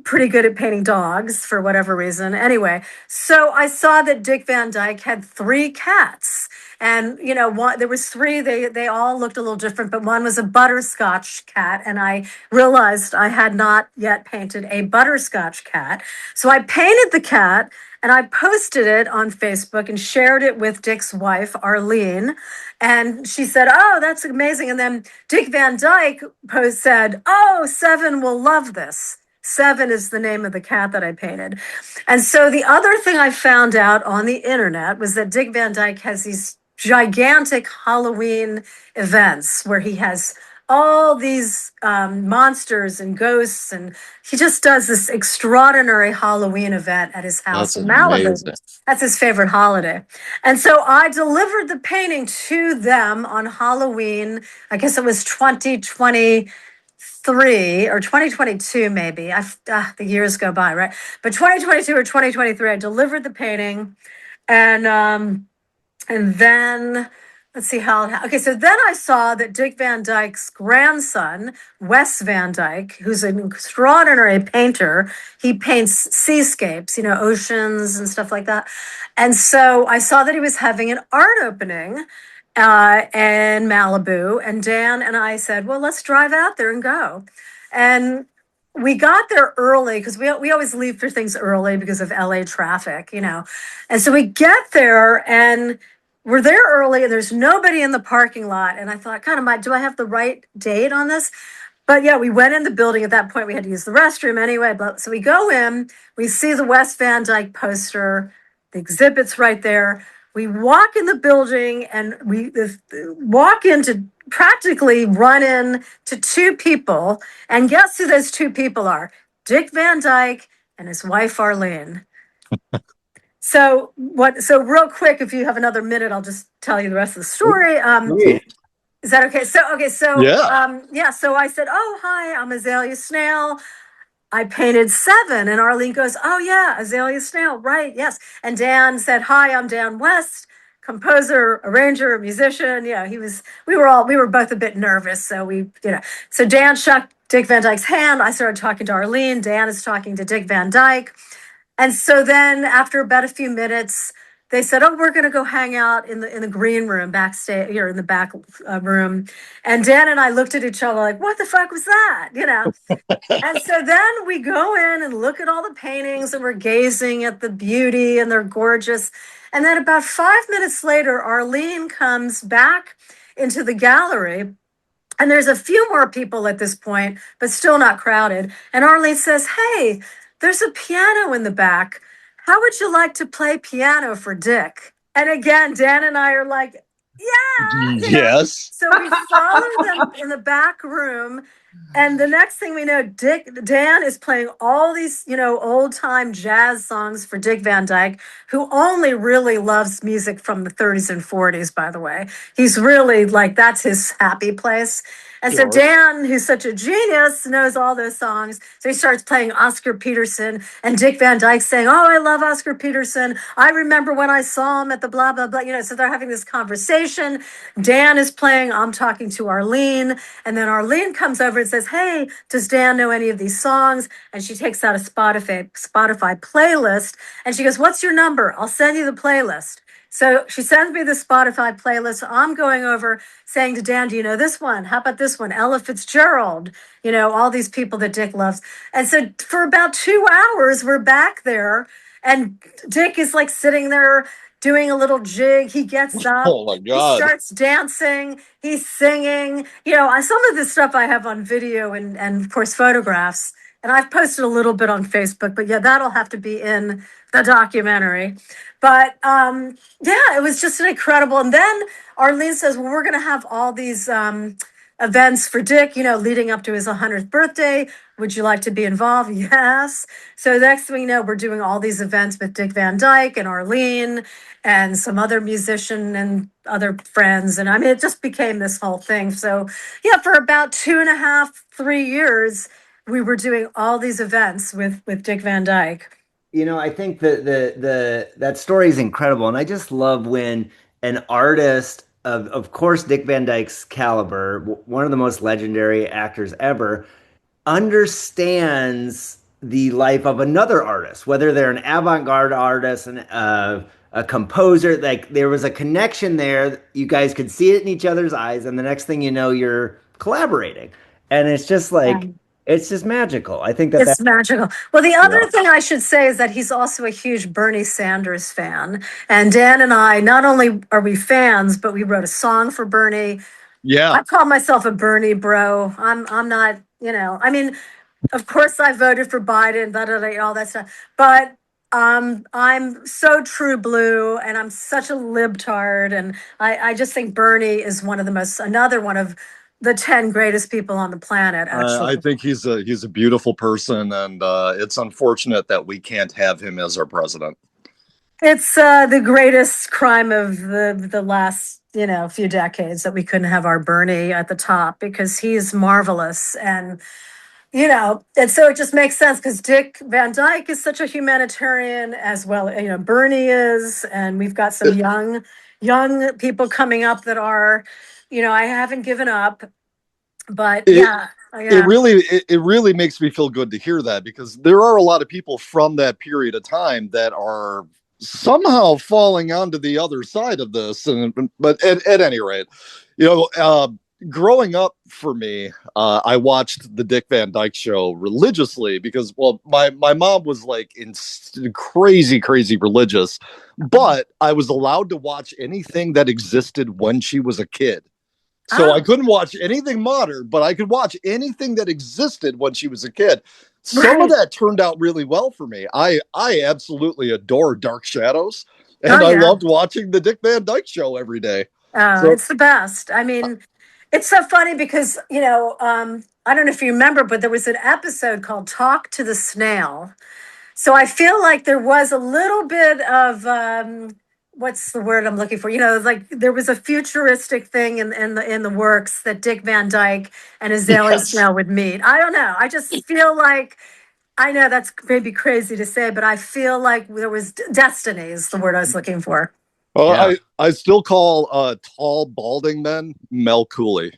pretty good at painting dogs for whatever reason. Anyway, so I saw that Dick Van Dyke had three cats. And there was three. They all looked a little different, but one was a butterscotch cat, and I realized I had not yet painted a butterscotch cat. So I painted the cat, and I posted it on Facebook and shared it with Dick's wife, Arlene. And she said, "Oh, that's amazing." And then Dick Van Dyke said, "Oh, Seven will love this." Seven is the name of the cat that I painted. And so the other thing I found out on the internet was that Dick Van Dyke has these gigantic Halloween events where he has all these monsters and ghosts, and he just does this extraordinary Halloween event at his house That's in Malibu. amazing. That's his favorite holiday. And so I delivered the painting to them on Halloween. I guess it was 2023 or 2022, maybe. The years go by, right? But 2022 or 2023, I delivered the painting, and then let's see okay, so then I saw that Dick Van Dyke's grandson, Wes Van Dyke, who's an extraordinary painter, he paints seascapes, oceans and stuff like that. And so I saw that he was having an art opening in Malibu. And Dan and I said, well, let's drive out there and go. And we got there early because we always leave for things early because of LA traffic, And so we get there and we're there early and there's nobody in the parking lot. And I thought, do I have the right date on this? But yeah, we went in the building. At that point, we had to use the restroom anyway. But so we go in, we see the Wes Van Dyke poster, the exhibit's right there. We walk in the building and we walk into practically run in to two people. And guess who those two people are? Dick Van Dyke and his wife, Arlene. So real quick, if you have another minute, I'll just tell you the rest of the story. Is that okay? Yeah. So I said, "Oh, hi, I'm Azalia Snail. I painted Seven." And Arlene goes, "Oh yeah, Azalia Snail, right? Yes." And Dan said, "Hi, I'm Dan West. composer, arranger, musician. Yeah, we were both a bit nervous. So so Dan shook Dick Van Dyke's hand. I started talking to Arlene. Dan is talking to Dick Van Dyke. And so then after about a few minutes, they said, "Oh, we're going to go hang out in the green room backstage, in the back room." And Dan and I looked at each other like, "What the fuck was that?" And so then we go in and look at all the paintings and we're gazing at the beauty and they're gorgeous. And then about 5 minutes later, Arlene comes back into the gallery. And there's a few more people at this point, but still not crowded. And Arlene says, "Hey, there's a piano in the back. How would you like to play piano for Dick?" And again, Dan and I are like, "Yeah." Yes. So we follow them in the back room. And the next thing we know, Dan is playing all these, old time jazz songs for Dick Van Dyke, who only really loves music from the 30s and 40s, by the way. He's really that's his happy place. And so Sure. Dan, who's such a genius, knows all those songs. So he starts playing Oscar Peterson, and Dick Van Dyke saying, "Oh, I love Oscar Peterson. I remember when I saw him at the blah, blah, blah." So they're having this conversation. Dan is playing, I'm talking to Arlene. And then Arlene comes over and says, "Hey, does Dan know any of these songs?" And she takes out a Spotify playlist. And she goes, "What's your number? I'll send you the playlist." So she sends me the Spotify playlist. I'm going over saying to Dan, "Do you know this one? How about this one? Ella Fitzgerald, all these people that Dick loves." And so for about 2 hours, we're back there. And Dick is sitting there doing a little jig. He gets up. Oh my He God. starts dancing. He's singing. Some of this stuff I have on video and of course photographs. And I've posted a little bit on Facebook, but yeah, that'll have to be in the documentary. But yeah, it was just an incredible. And then Arlene says, "Well, we're going to have all these events for Dick, leading up to his 100th birthday. Would you like to be involved?" Yes. So next thing we know, we're doing all these events with Dick Van Dyke and Arlene and some other musician and other friends. And I mean, it just became this whole thing. So yeah, for about 2.5, 3 years, we were doing all these events with Dick Van Dyke. I think that story is incredible, and I just love when an artist of course Dick Van Dyke's caliber, one of the most legendary actors ever, understands the life of another artist, whether they're an avant-garde artist and a composer. There was a connection there. You guys could see it in each other's eyes, and the next thing you know, you're collaborating, and it's just it's just magical. I think It's magical. Well, the other Yeah. thing I should say is that he's also a huge Bernie Sanders fan. And Dan and I, not only are we fans, but we wrote a song for Bernie. Yeah. I call myself a Bernie bro. I'm not, I mean, of course I voted for Biden, all that stuff. But I'm so true blue and I'm such a libtard. And I just think Bernie is another one of the 10 greatest people on the planet, actually. I think he's a beautiful person, and it's unfortunate that we can't have him as our president. It's the greatest crime of the last, few decades that we couldn't have our Bernie at the top, because he's marvelous. And so it just makes sense because Dick Van Dyke is such a humanitarian as well. Bernie is, and we've got some young people coming up that are, I haven't given up, but yeah. It really makes me feel good to hear that, because there are a lot of people from that period of time that are somehow falling onto the other side of this. But at any rate, growing up for me, I watched the Dick Van Dyke Show religiously because, well, my mom was crazy religious, but I was allowed to watch anything that existed when she was a kid. So I couldn't watch anything modern, but I could watch anything that existed when she was a kid. Some of that turned out really well for me. I absolutely adore Dark Shadows, and I loved watching the Dick Van Dyke Show every day. It's the best. I mean, it's so funny because, I don't know if you remember, but there was an episode called Talk to the Snail. So I feel like there was a little bit of, what's the word I'm looking for? There was a futuristic thing in the works that Dick Van Dyke and Azalia Snail would meet. I don't know. I just feel like, I know that's maybe crazy to say, but I feel like there was destiny is the word I was looking for. Yeah. I still call tall balding men Mel Cooley.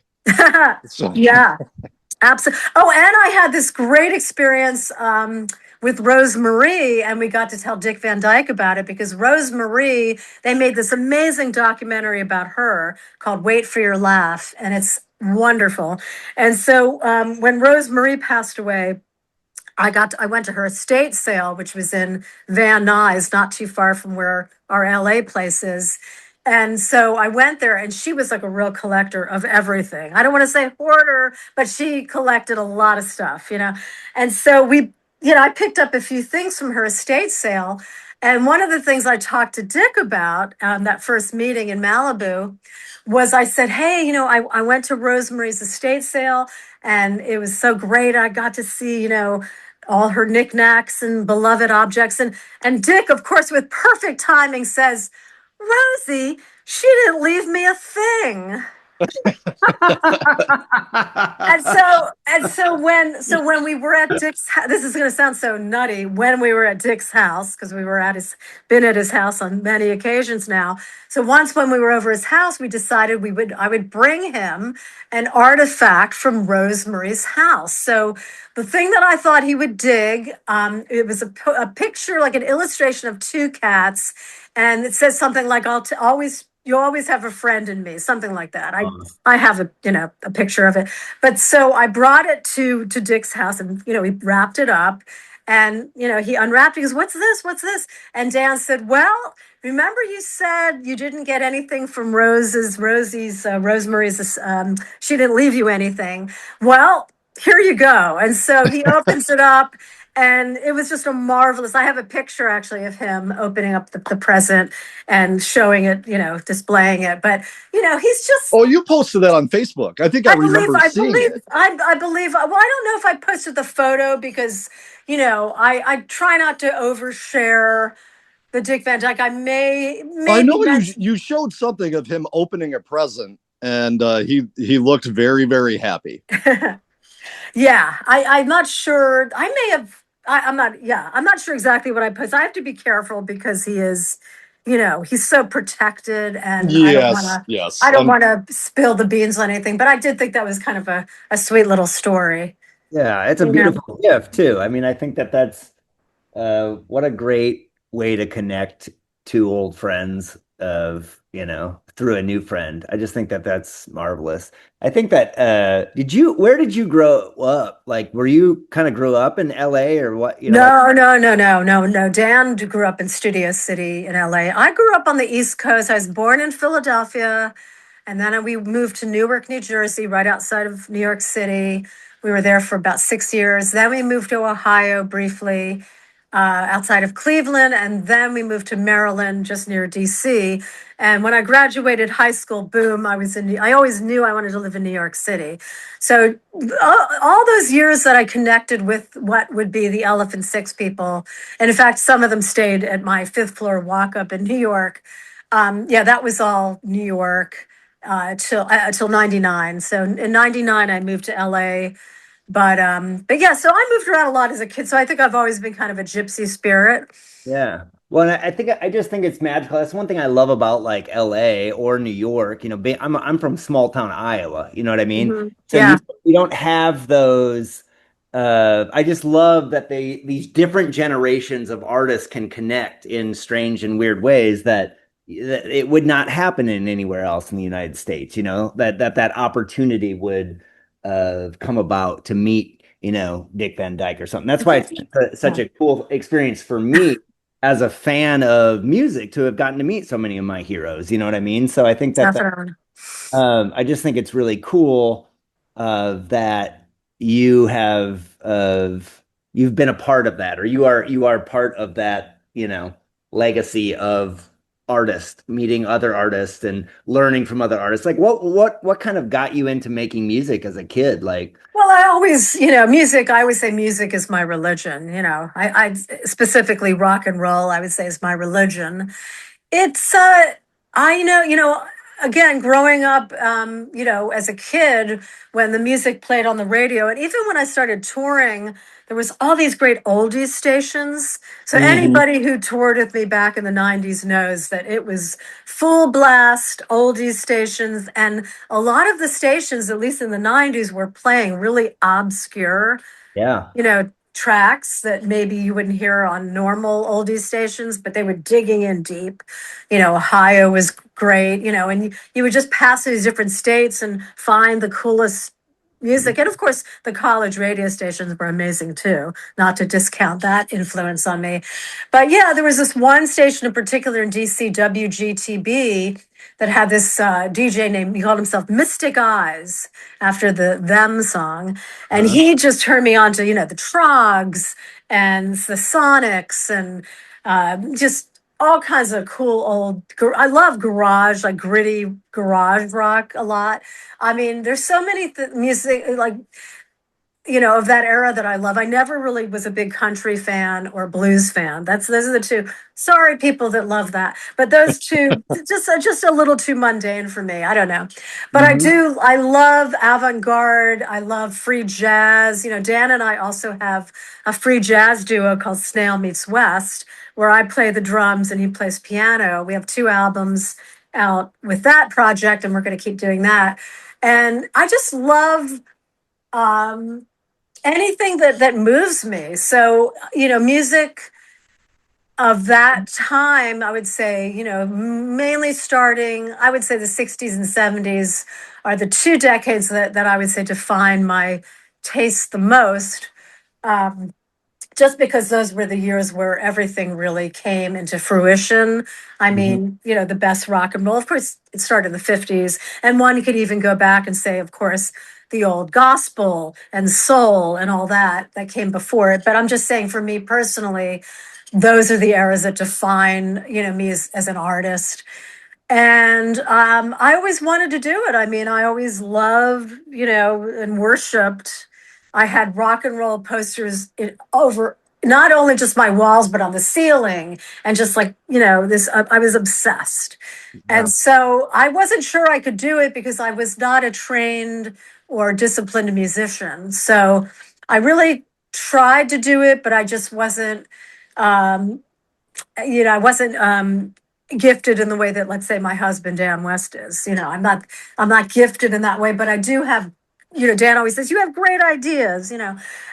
So Yeah. Absolutely. Oh, and I had this great experience with Rose Marie, and we got to tell Dick Van Dyke about it because Rose Marie, they made this amazing documentary about her called Wait for Your Laugh, and it's wonderful. And so when Rose Marie passed away, I went to her estate sale, which was in Van Nuys, not too far from where our LA place is. And so I went there, and she was like a real collector of everything. I don't want to say hoarder, but she collected a lot of stuff, you know. And so I picked up a few things from her estate sale. And one of the things I talked to Dick about that first meeting in Malibu was I said, hey, I went to Rosemary's estate sale, and it was so great. I got to see, all her knickknacks and beloved objects. And Dick, of course, with perfect timing, says, Rosie, she didn't leave me a thing. And so when we were at Dick's, this is going to sound so nutty. When we were at Dick's house, because we were been at his house on many occasions now. So once when we were over his house, we decided I would bring him an artifact from Rosemary's house. So the thing that I thought he would dig, it was a picture, like an illustration of two cats, and it says something like, you always have a friend in me, something like that. I have a picture of it. But so I brought it to Dick's house, and he wrapped it up, and he unwrapped it. He goes, what's this? What's this? And Dan said, well, remember you said you didn't get anything from Rosemary's, she didn't leave you anything. Well, here you go. And so he opens it up, and it was just a marvelous. I have a picture actually of him opening up the present and showing it, displaying it. But he's just. Oh, you posted that on Facebook. I think I remember seeing it. I believe. Well, I don't know if I posted the photo because I try not to overshare the Dick Van Dyke. I know you showed something of him opening a present, and he looked very, very happy. Yeah, I'm not sure. I may have. I'm not. Yeah, I'm not sure exactly what I posted. I have to be careful because he is, he's so protected, and yes. I don't want to spill the beans on anything. But I did think that was kind of a sweet little story. Yeah, it's a beautiful gift too. I mean, I think that's what a great way to connect two old friends through a new friend. I just think that's marvelous. I think that where did you grow up? Like, were you kind of grew up in LA or what? No. Dan grew up in Studio City in LA. I grew up on the East Coast. I was born in Philadelphia, and then we moved to Newark, New Jersey, right outside of New York City. We were there for about 6 years. Then we moved to Ohio briefly, outside of Cleveland, and then we moved to Maryland, just near DC. And when I graduated high school, boom, I always knew I wanted to live in New York City. So all those years that I connected with what would be the Elephant Six people, and in fact, some of them stayed at my fifth floor walk up in New York. That was all New York till 99. So in 99, I moved to LA. But yeah, so I moved around a lot as a kid. So I think I've always been kind of a gypsy spirit. Yeah. Well, I just think it's magical. That's one thing I love about like LA or New York. I'm from small town Iowa. You know what I mean? Mm-hmm. So Yeah. you don't have those. I just love that these different generations of artists can connect in strange and weird ways that it would not happen in anywhere else in the United States. That opportunity would come about to meet Dick Van Dyke or something. That's why it's such a cool experience for me as a fan of music to have gotten to meet so many of my heroes. You know what I mean? So I think that I just think it's really cool that you have you've been a part of that, or you are part of that legacy of artists, meeting other artists and learning from other artists. Like what kind of got you into making music as a kid? Like, well, I always, music, I always say music is my religion. I specifically rock and roll, I would say is my religion. It's, again, growing up, as a kid, when the music played on the radio, and even when I started touring, there was all these great oldies stations. So Hmm. anybody who toured with me back in the 90s knows that it was full blast oldies stations. And a lot of the stations, at least in the 90s, were playing really obscure, Yeah. tracks that maybe you wouldn't hear on normal oldies stations, but they were digging in deep. Ohio was great, and you would just pass these different states and find the coolest music. And of course, the college radio stations were amazing too, not to discount that influence on me. But yeah, there was this one station in particular in DC, WGTB, that had this DJ named, he called himself Mystic Eyes after the Them song. And Uh, he just turned me on to, the Trogs and the Sonics and just all kinds of cool I love garage, like gritty garage rock a lot. I mean, there's so many music, like, of that era that I love. I never really was a big country fan or blues fan. Those are the two. Sorry, people that love that, but those two just a little too mundane for me. I don't know, but I mhm. do. I love avant-garde. I love free jazz. Dan and I also have a free jazz duo called Snail Meets West, where I play the drums and he plays piano. We have two albums out with that project, and we're going to keep doing that. And I just love. Um, Anything that moves me. So, music of that time, I would say, mainly starting, I would say the 60s and 70s are the two decades that I would say define my taste the most. Um, just because those were the years where everything really came into fruition. I Mhm. mean, the best rock and roll, of course, it started in the 50s. And one could even go back and say, of course, the old gospel and soul and all that came before it. But I'm just saying, for me personally, those are the eras that define, me as an artist. And I always wanted to do it. I mean, I always loved, and worshiped. I had rock and roll posters over not only just my walls, but on the ceiling. And just like, this, I was obsessed. And Yeah. so I wasn't sure I could do it because I was not a trained or disciplined musician. So I really tried to do it, but I just wasn't. Um, I wasn't gifted in the way that, let's say, my husband Dan West is. I'm not gifted in that way, but I do have. Dan always says you have great ideas.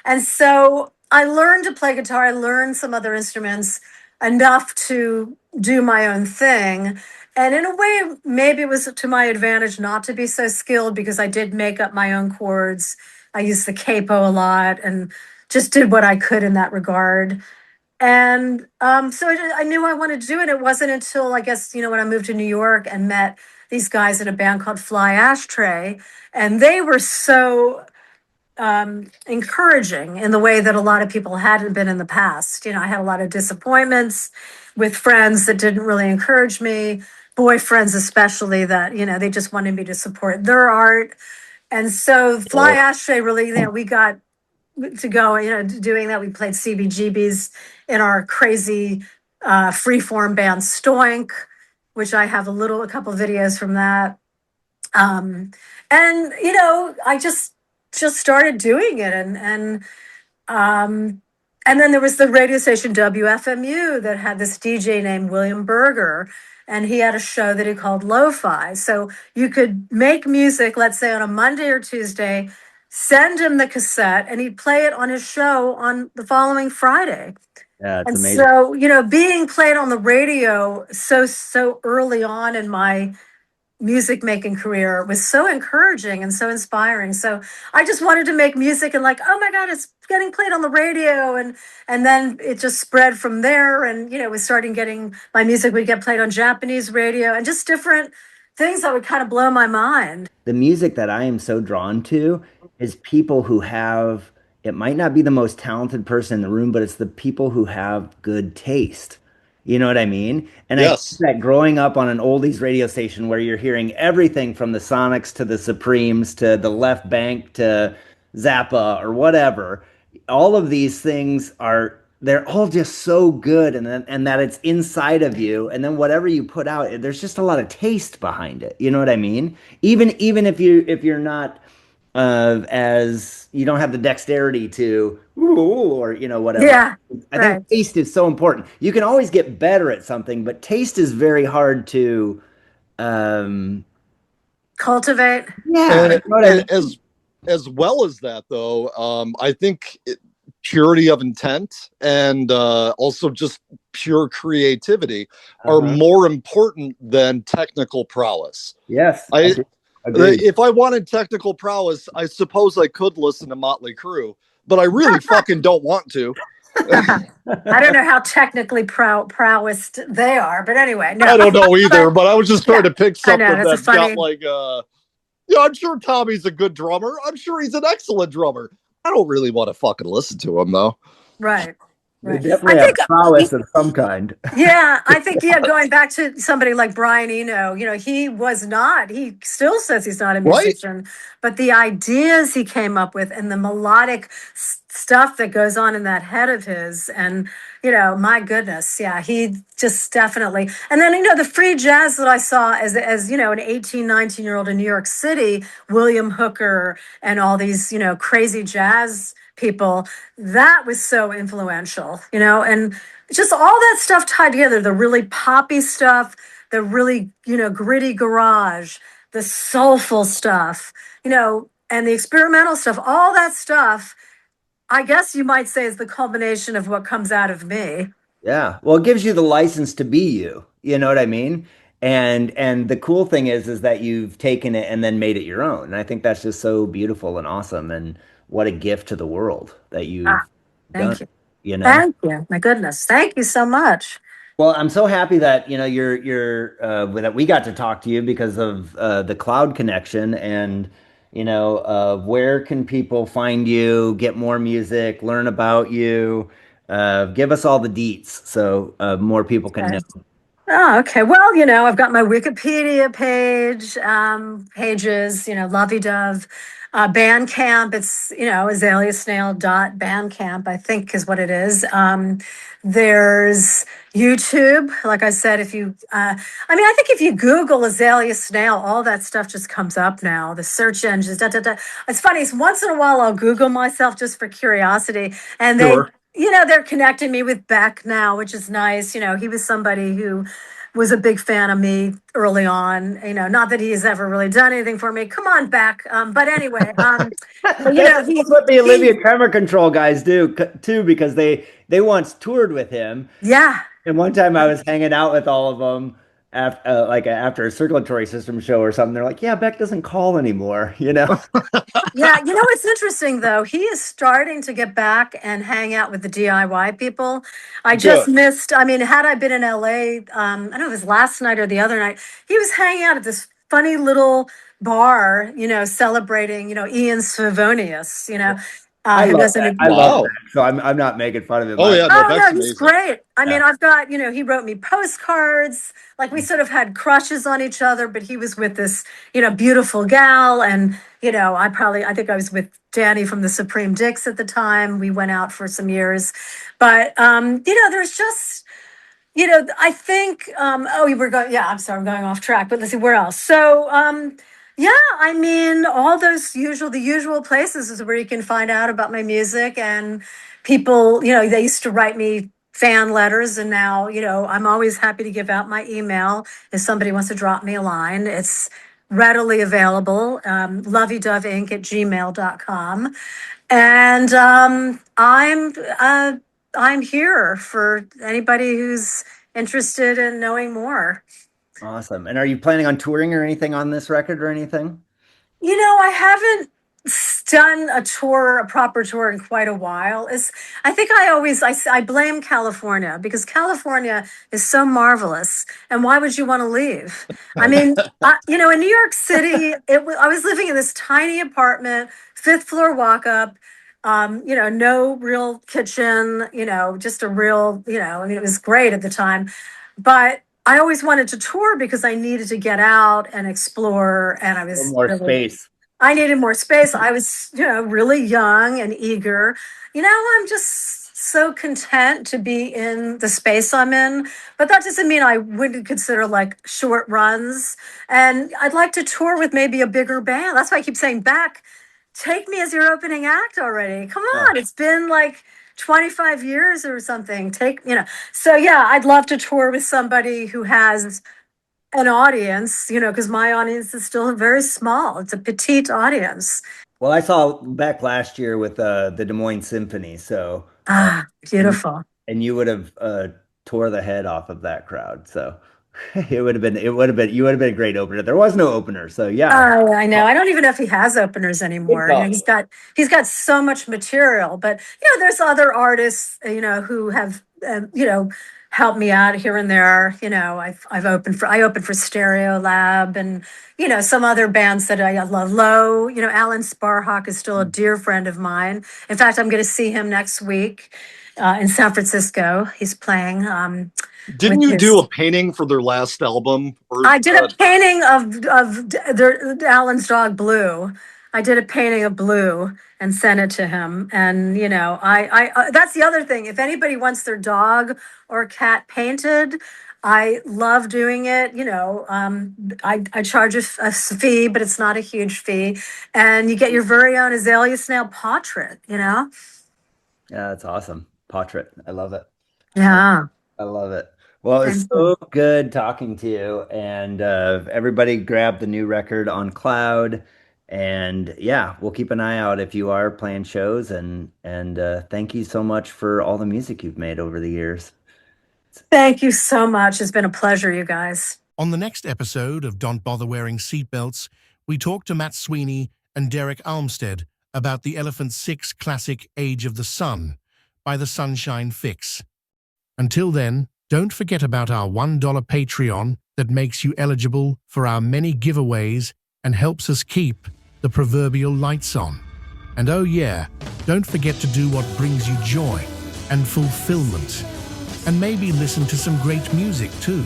And so I learned to play guitar. I learned some other instruments enough to do my own thing. And in a way, maybe it was to my advantage not to be so skilled because I did make up my own chords. I used the capo a lot and just did what I could in that regard. And so I knew I wanted to do it. It wasn't until, I guess, when I moved to New York and met these guys in a band called Fly Ashtray, and they were so encouraging in the way that a lot of people hadn't been in the past. I had a lot of disappointments with friends that didn't really encourage me, boyfriends especially, that, they just wanted me to support their art. And so Fly Cool. Ashtray really, we got to go, doing that. We played CBGBs in our crazy freeform band Stoink, which I have a couple videos from that. Um, and I just started doing it, um, and then there was the radio station WFMU that had this DJ named William Berger, and he had a show that he called Lo-Fi. So you could make music, let's say on a Monday or Tuesday, send him the cassette, and he'd play it on his show on the following Friday. Yeah, it's And amazing. so, being played on the radio so early on in my music making career was so encouraging and so inspiring. So I just wanted to make music and, like, oh my God, it's getting played on the radio. And then it just spread from there. And, was starting getting my music would get played on Japanese radio and just different things that would kind of blow my mind. The music that I am so drawn to is people who have, it might not be the most talented person in the room, but it's the people who have good taste. You know what I mean? And I think Yes. that growing up on an oldies radio station where you're hearing everything from the Sonics to the Supremes to the Left Bank to Zappa or whatever, all of these things are they're all just so good, and that it's inside of you, and then whatever you put out, there's just a lot of taste behind it. You know what I mean? Even if you're not as you don't have the dexterity to or whatever. Yeah, I think right. taste is so important. You can always get better at something, but taste is very hard to um Cultivate. yeah, And you know what I it, mean? as well as that, though, I think purity of intent and also just pure creativity are Uh-huh. more important than technical prowess. Yes, I agreed. If I wanted technical prowess, I suppose I could listen to Motley Crue, but I really fucking don't want to. I don't know how technically prowess they are, but anyway, no. I don't know either, But but I was just trying yeah, to pick I know something that's a that's got funny. like yeah, I'm sure Tommy's a good drummer. I'm sure he's an excellent drummer. I don't really want to fucking listen to him though. Right, They right. I definitely have think. prowess of some kind. Yeah, I think, yeah, going back to somebody like Brian Eno, he was not, he still says he's not a Right? musician, but the ideas he came up with and the melodic stuff that goes on in that head of his, and, my goodness, yeah, he just definitely. And then, the free jazz that I saw as an 18, 19-year-old in New York City, William Hooker and all these, crazy jazz people, that was so influential, and just all that stuff tied together, the really poppy stuff, the really, gritty garage, the soulful stuff, and the experimental stuff, all that stuff, I guess you might say is the culmination of what comes out of me. Yeah. Well, it gives you the license to be you. You know what I mean? And the cool thing is that you've taken it and then made it your own. And I think that's just so beautiful and awesome. And what a gift to the world that Ah, you've done, thank you. you know? Thank you. My goodness. Thank you so much. Well, I'm so happy that you're that we got to talk to you because of the cloud connection and where can people find you, get more music, learn about you, give us all the deets so more people can know. Okay. Oh, okay. Well, I've got my Wikipedia page, pages, Lovey Dove, Bandcamp. It's, azaleasnail.bandcamp, I think is what it is. There's YouTube. Like I said, I think if you Google Azalea Snail, all that stuff just comes up now. The search engines, da, da, da. It's funny. Once in a while, I'll Google myself just for curiosity. And Sure. they're connecting me with Beck now, which is nice. He was somebody who was a big fan of me early on. Not that he has ever really done anything for me. Come on, Beck. But anyway, but That's he what the he Olivia Tremor Control guys do too, because they once toured with him. yeah. And one time I was hanging out with all of them after after a circulatory system show or something. They're like, "Yeah, Beck doesn't call anymore," you know. Yeah, what's interesting though, he is starting to get back and hang out with the DIY people. I just Good. missed, had I been in LA, I don't know if it was last night or the other night, he was hanging out at this funny little bar, celebrating, Ian Slavonius, I who love doesn't that. I love Wow. that. So I'm not making fun of him. Oh yeah, no, Oh Beck's no, he's amazing. great. Yeah. I've got, he wrote me postcards. Like we sort of had crushes on each other, but he was with this, beautiful gal. And, I think I was with Danny from the Supreme Dicks at the time. We went out for some years. But there's just, I think, oh, we were going, yeah, I'm sorry, I'm going off track, but let's see where else. So, yeah, all the usual places is where you can find out about my music, and people, they used to write me fan letters, and now, I'm always happy to give out my email if somebody wants to drop me a line. It's readily available, loveydoveinc at gmail.com. And I'm here for anybody who's interested in knowing more. Awesome. And are you planning on touring or anything on this record or anything? I haven't done a proper tour in quite a while. I think I blame California because California is so marvelous. And why would you want to leave? In New York City, I was living in this tiny apartment, fifth floor walk up. No real kitchen, just a real, it was great at the time. But I always wanted to tour because I needed to get out and explore. And I Or was more really, space? I needed more space. I was, really young and eager. I'm just so content to be in the space I'm in, but that doesn't mean I wouldn't consider like short runs. And I'd like to tour with maybe a bigger band. That's why I keep saying, Beck, take me as your opening act already. Come on, it's been like 25 years or something. So yeah, I'd love to tour with somebody who has an audience, because my audience is still very small. It's a petite audience. Well, I saw Beck last year with the Des Moines Symphony, so Ah, and beautiful. and you would have tore the head off of that crowd. So you would have been a great opener. There was no opener, so yeah. Oh, I know. I don't even know if he has openers Good anymore. call. He's got so much material, but there's other artists, who have, helped me out here and there. I opened for Stereo Lab and, some other bands that I love. Low, Alan Sparhawk is still a dear friend of mine. In fact, I'm going to see him next week in San Francisco. He's playing. Didn't you do a painting for their last album? I did a painting of Alan's dog Blue. I did a painting of Blue and sent it to him. And I that's the other thing. If anybody wants their dog or cat painted, I love doing it. I charge a fee, but it's not a huge fee, and you get your very own Azalia Snail portrait. Yeah, that's awesome. Portrait. I love it. Yeah. I love it. Well, it's so good talking to you. And everybody grab the new record on Cloud. And yeah, we'll keep an eye out if you are playing shows. And thank you so much for all the music you've made over the years. Thank you so much. It's been a pleasure, you guys. On the next episode of Don't Bother Wearing Seatbelts, we talk to Matt Sweeney and Derek Almstead about the Elephant Six classic Age of the Sun by the Sunshine Fix. Until then, don't forget about our $1 Patreon that makes you eligible for our many giveaways and helps us keep the proverbial lights on. And oh yeah, don't forget to do what brings you joy and fulfillment. And maybe listen to some great music too.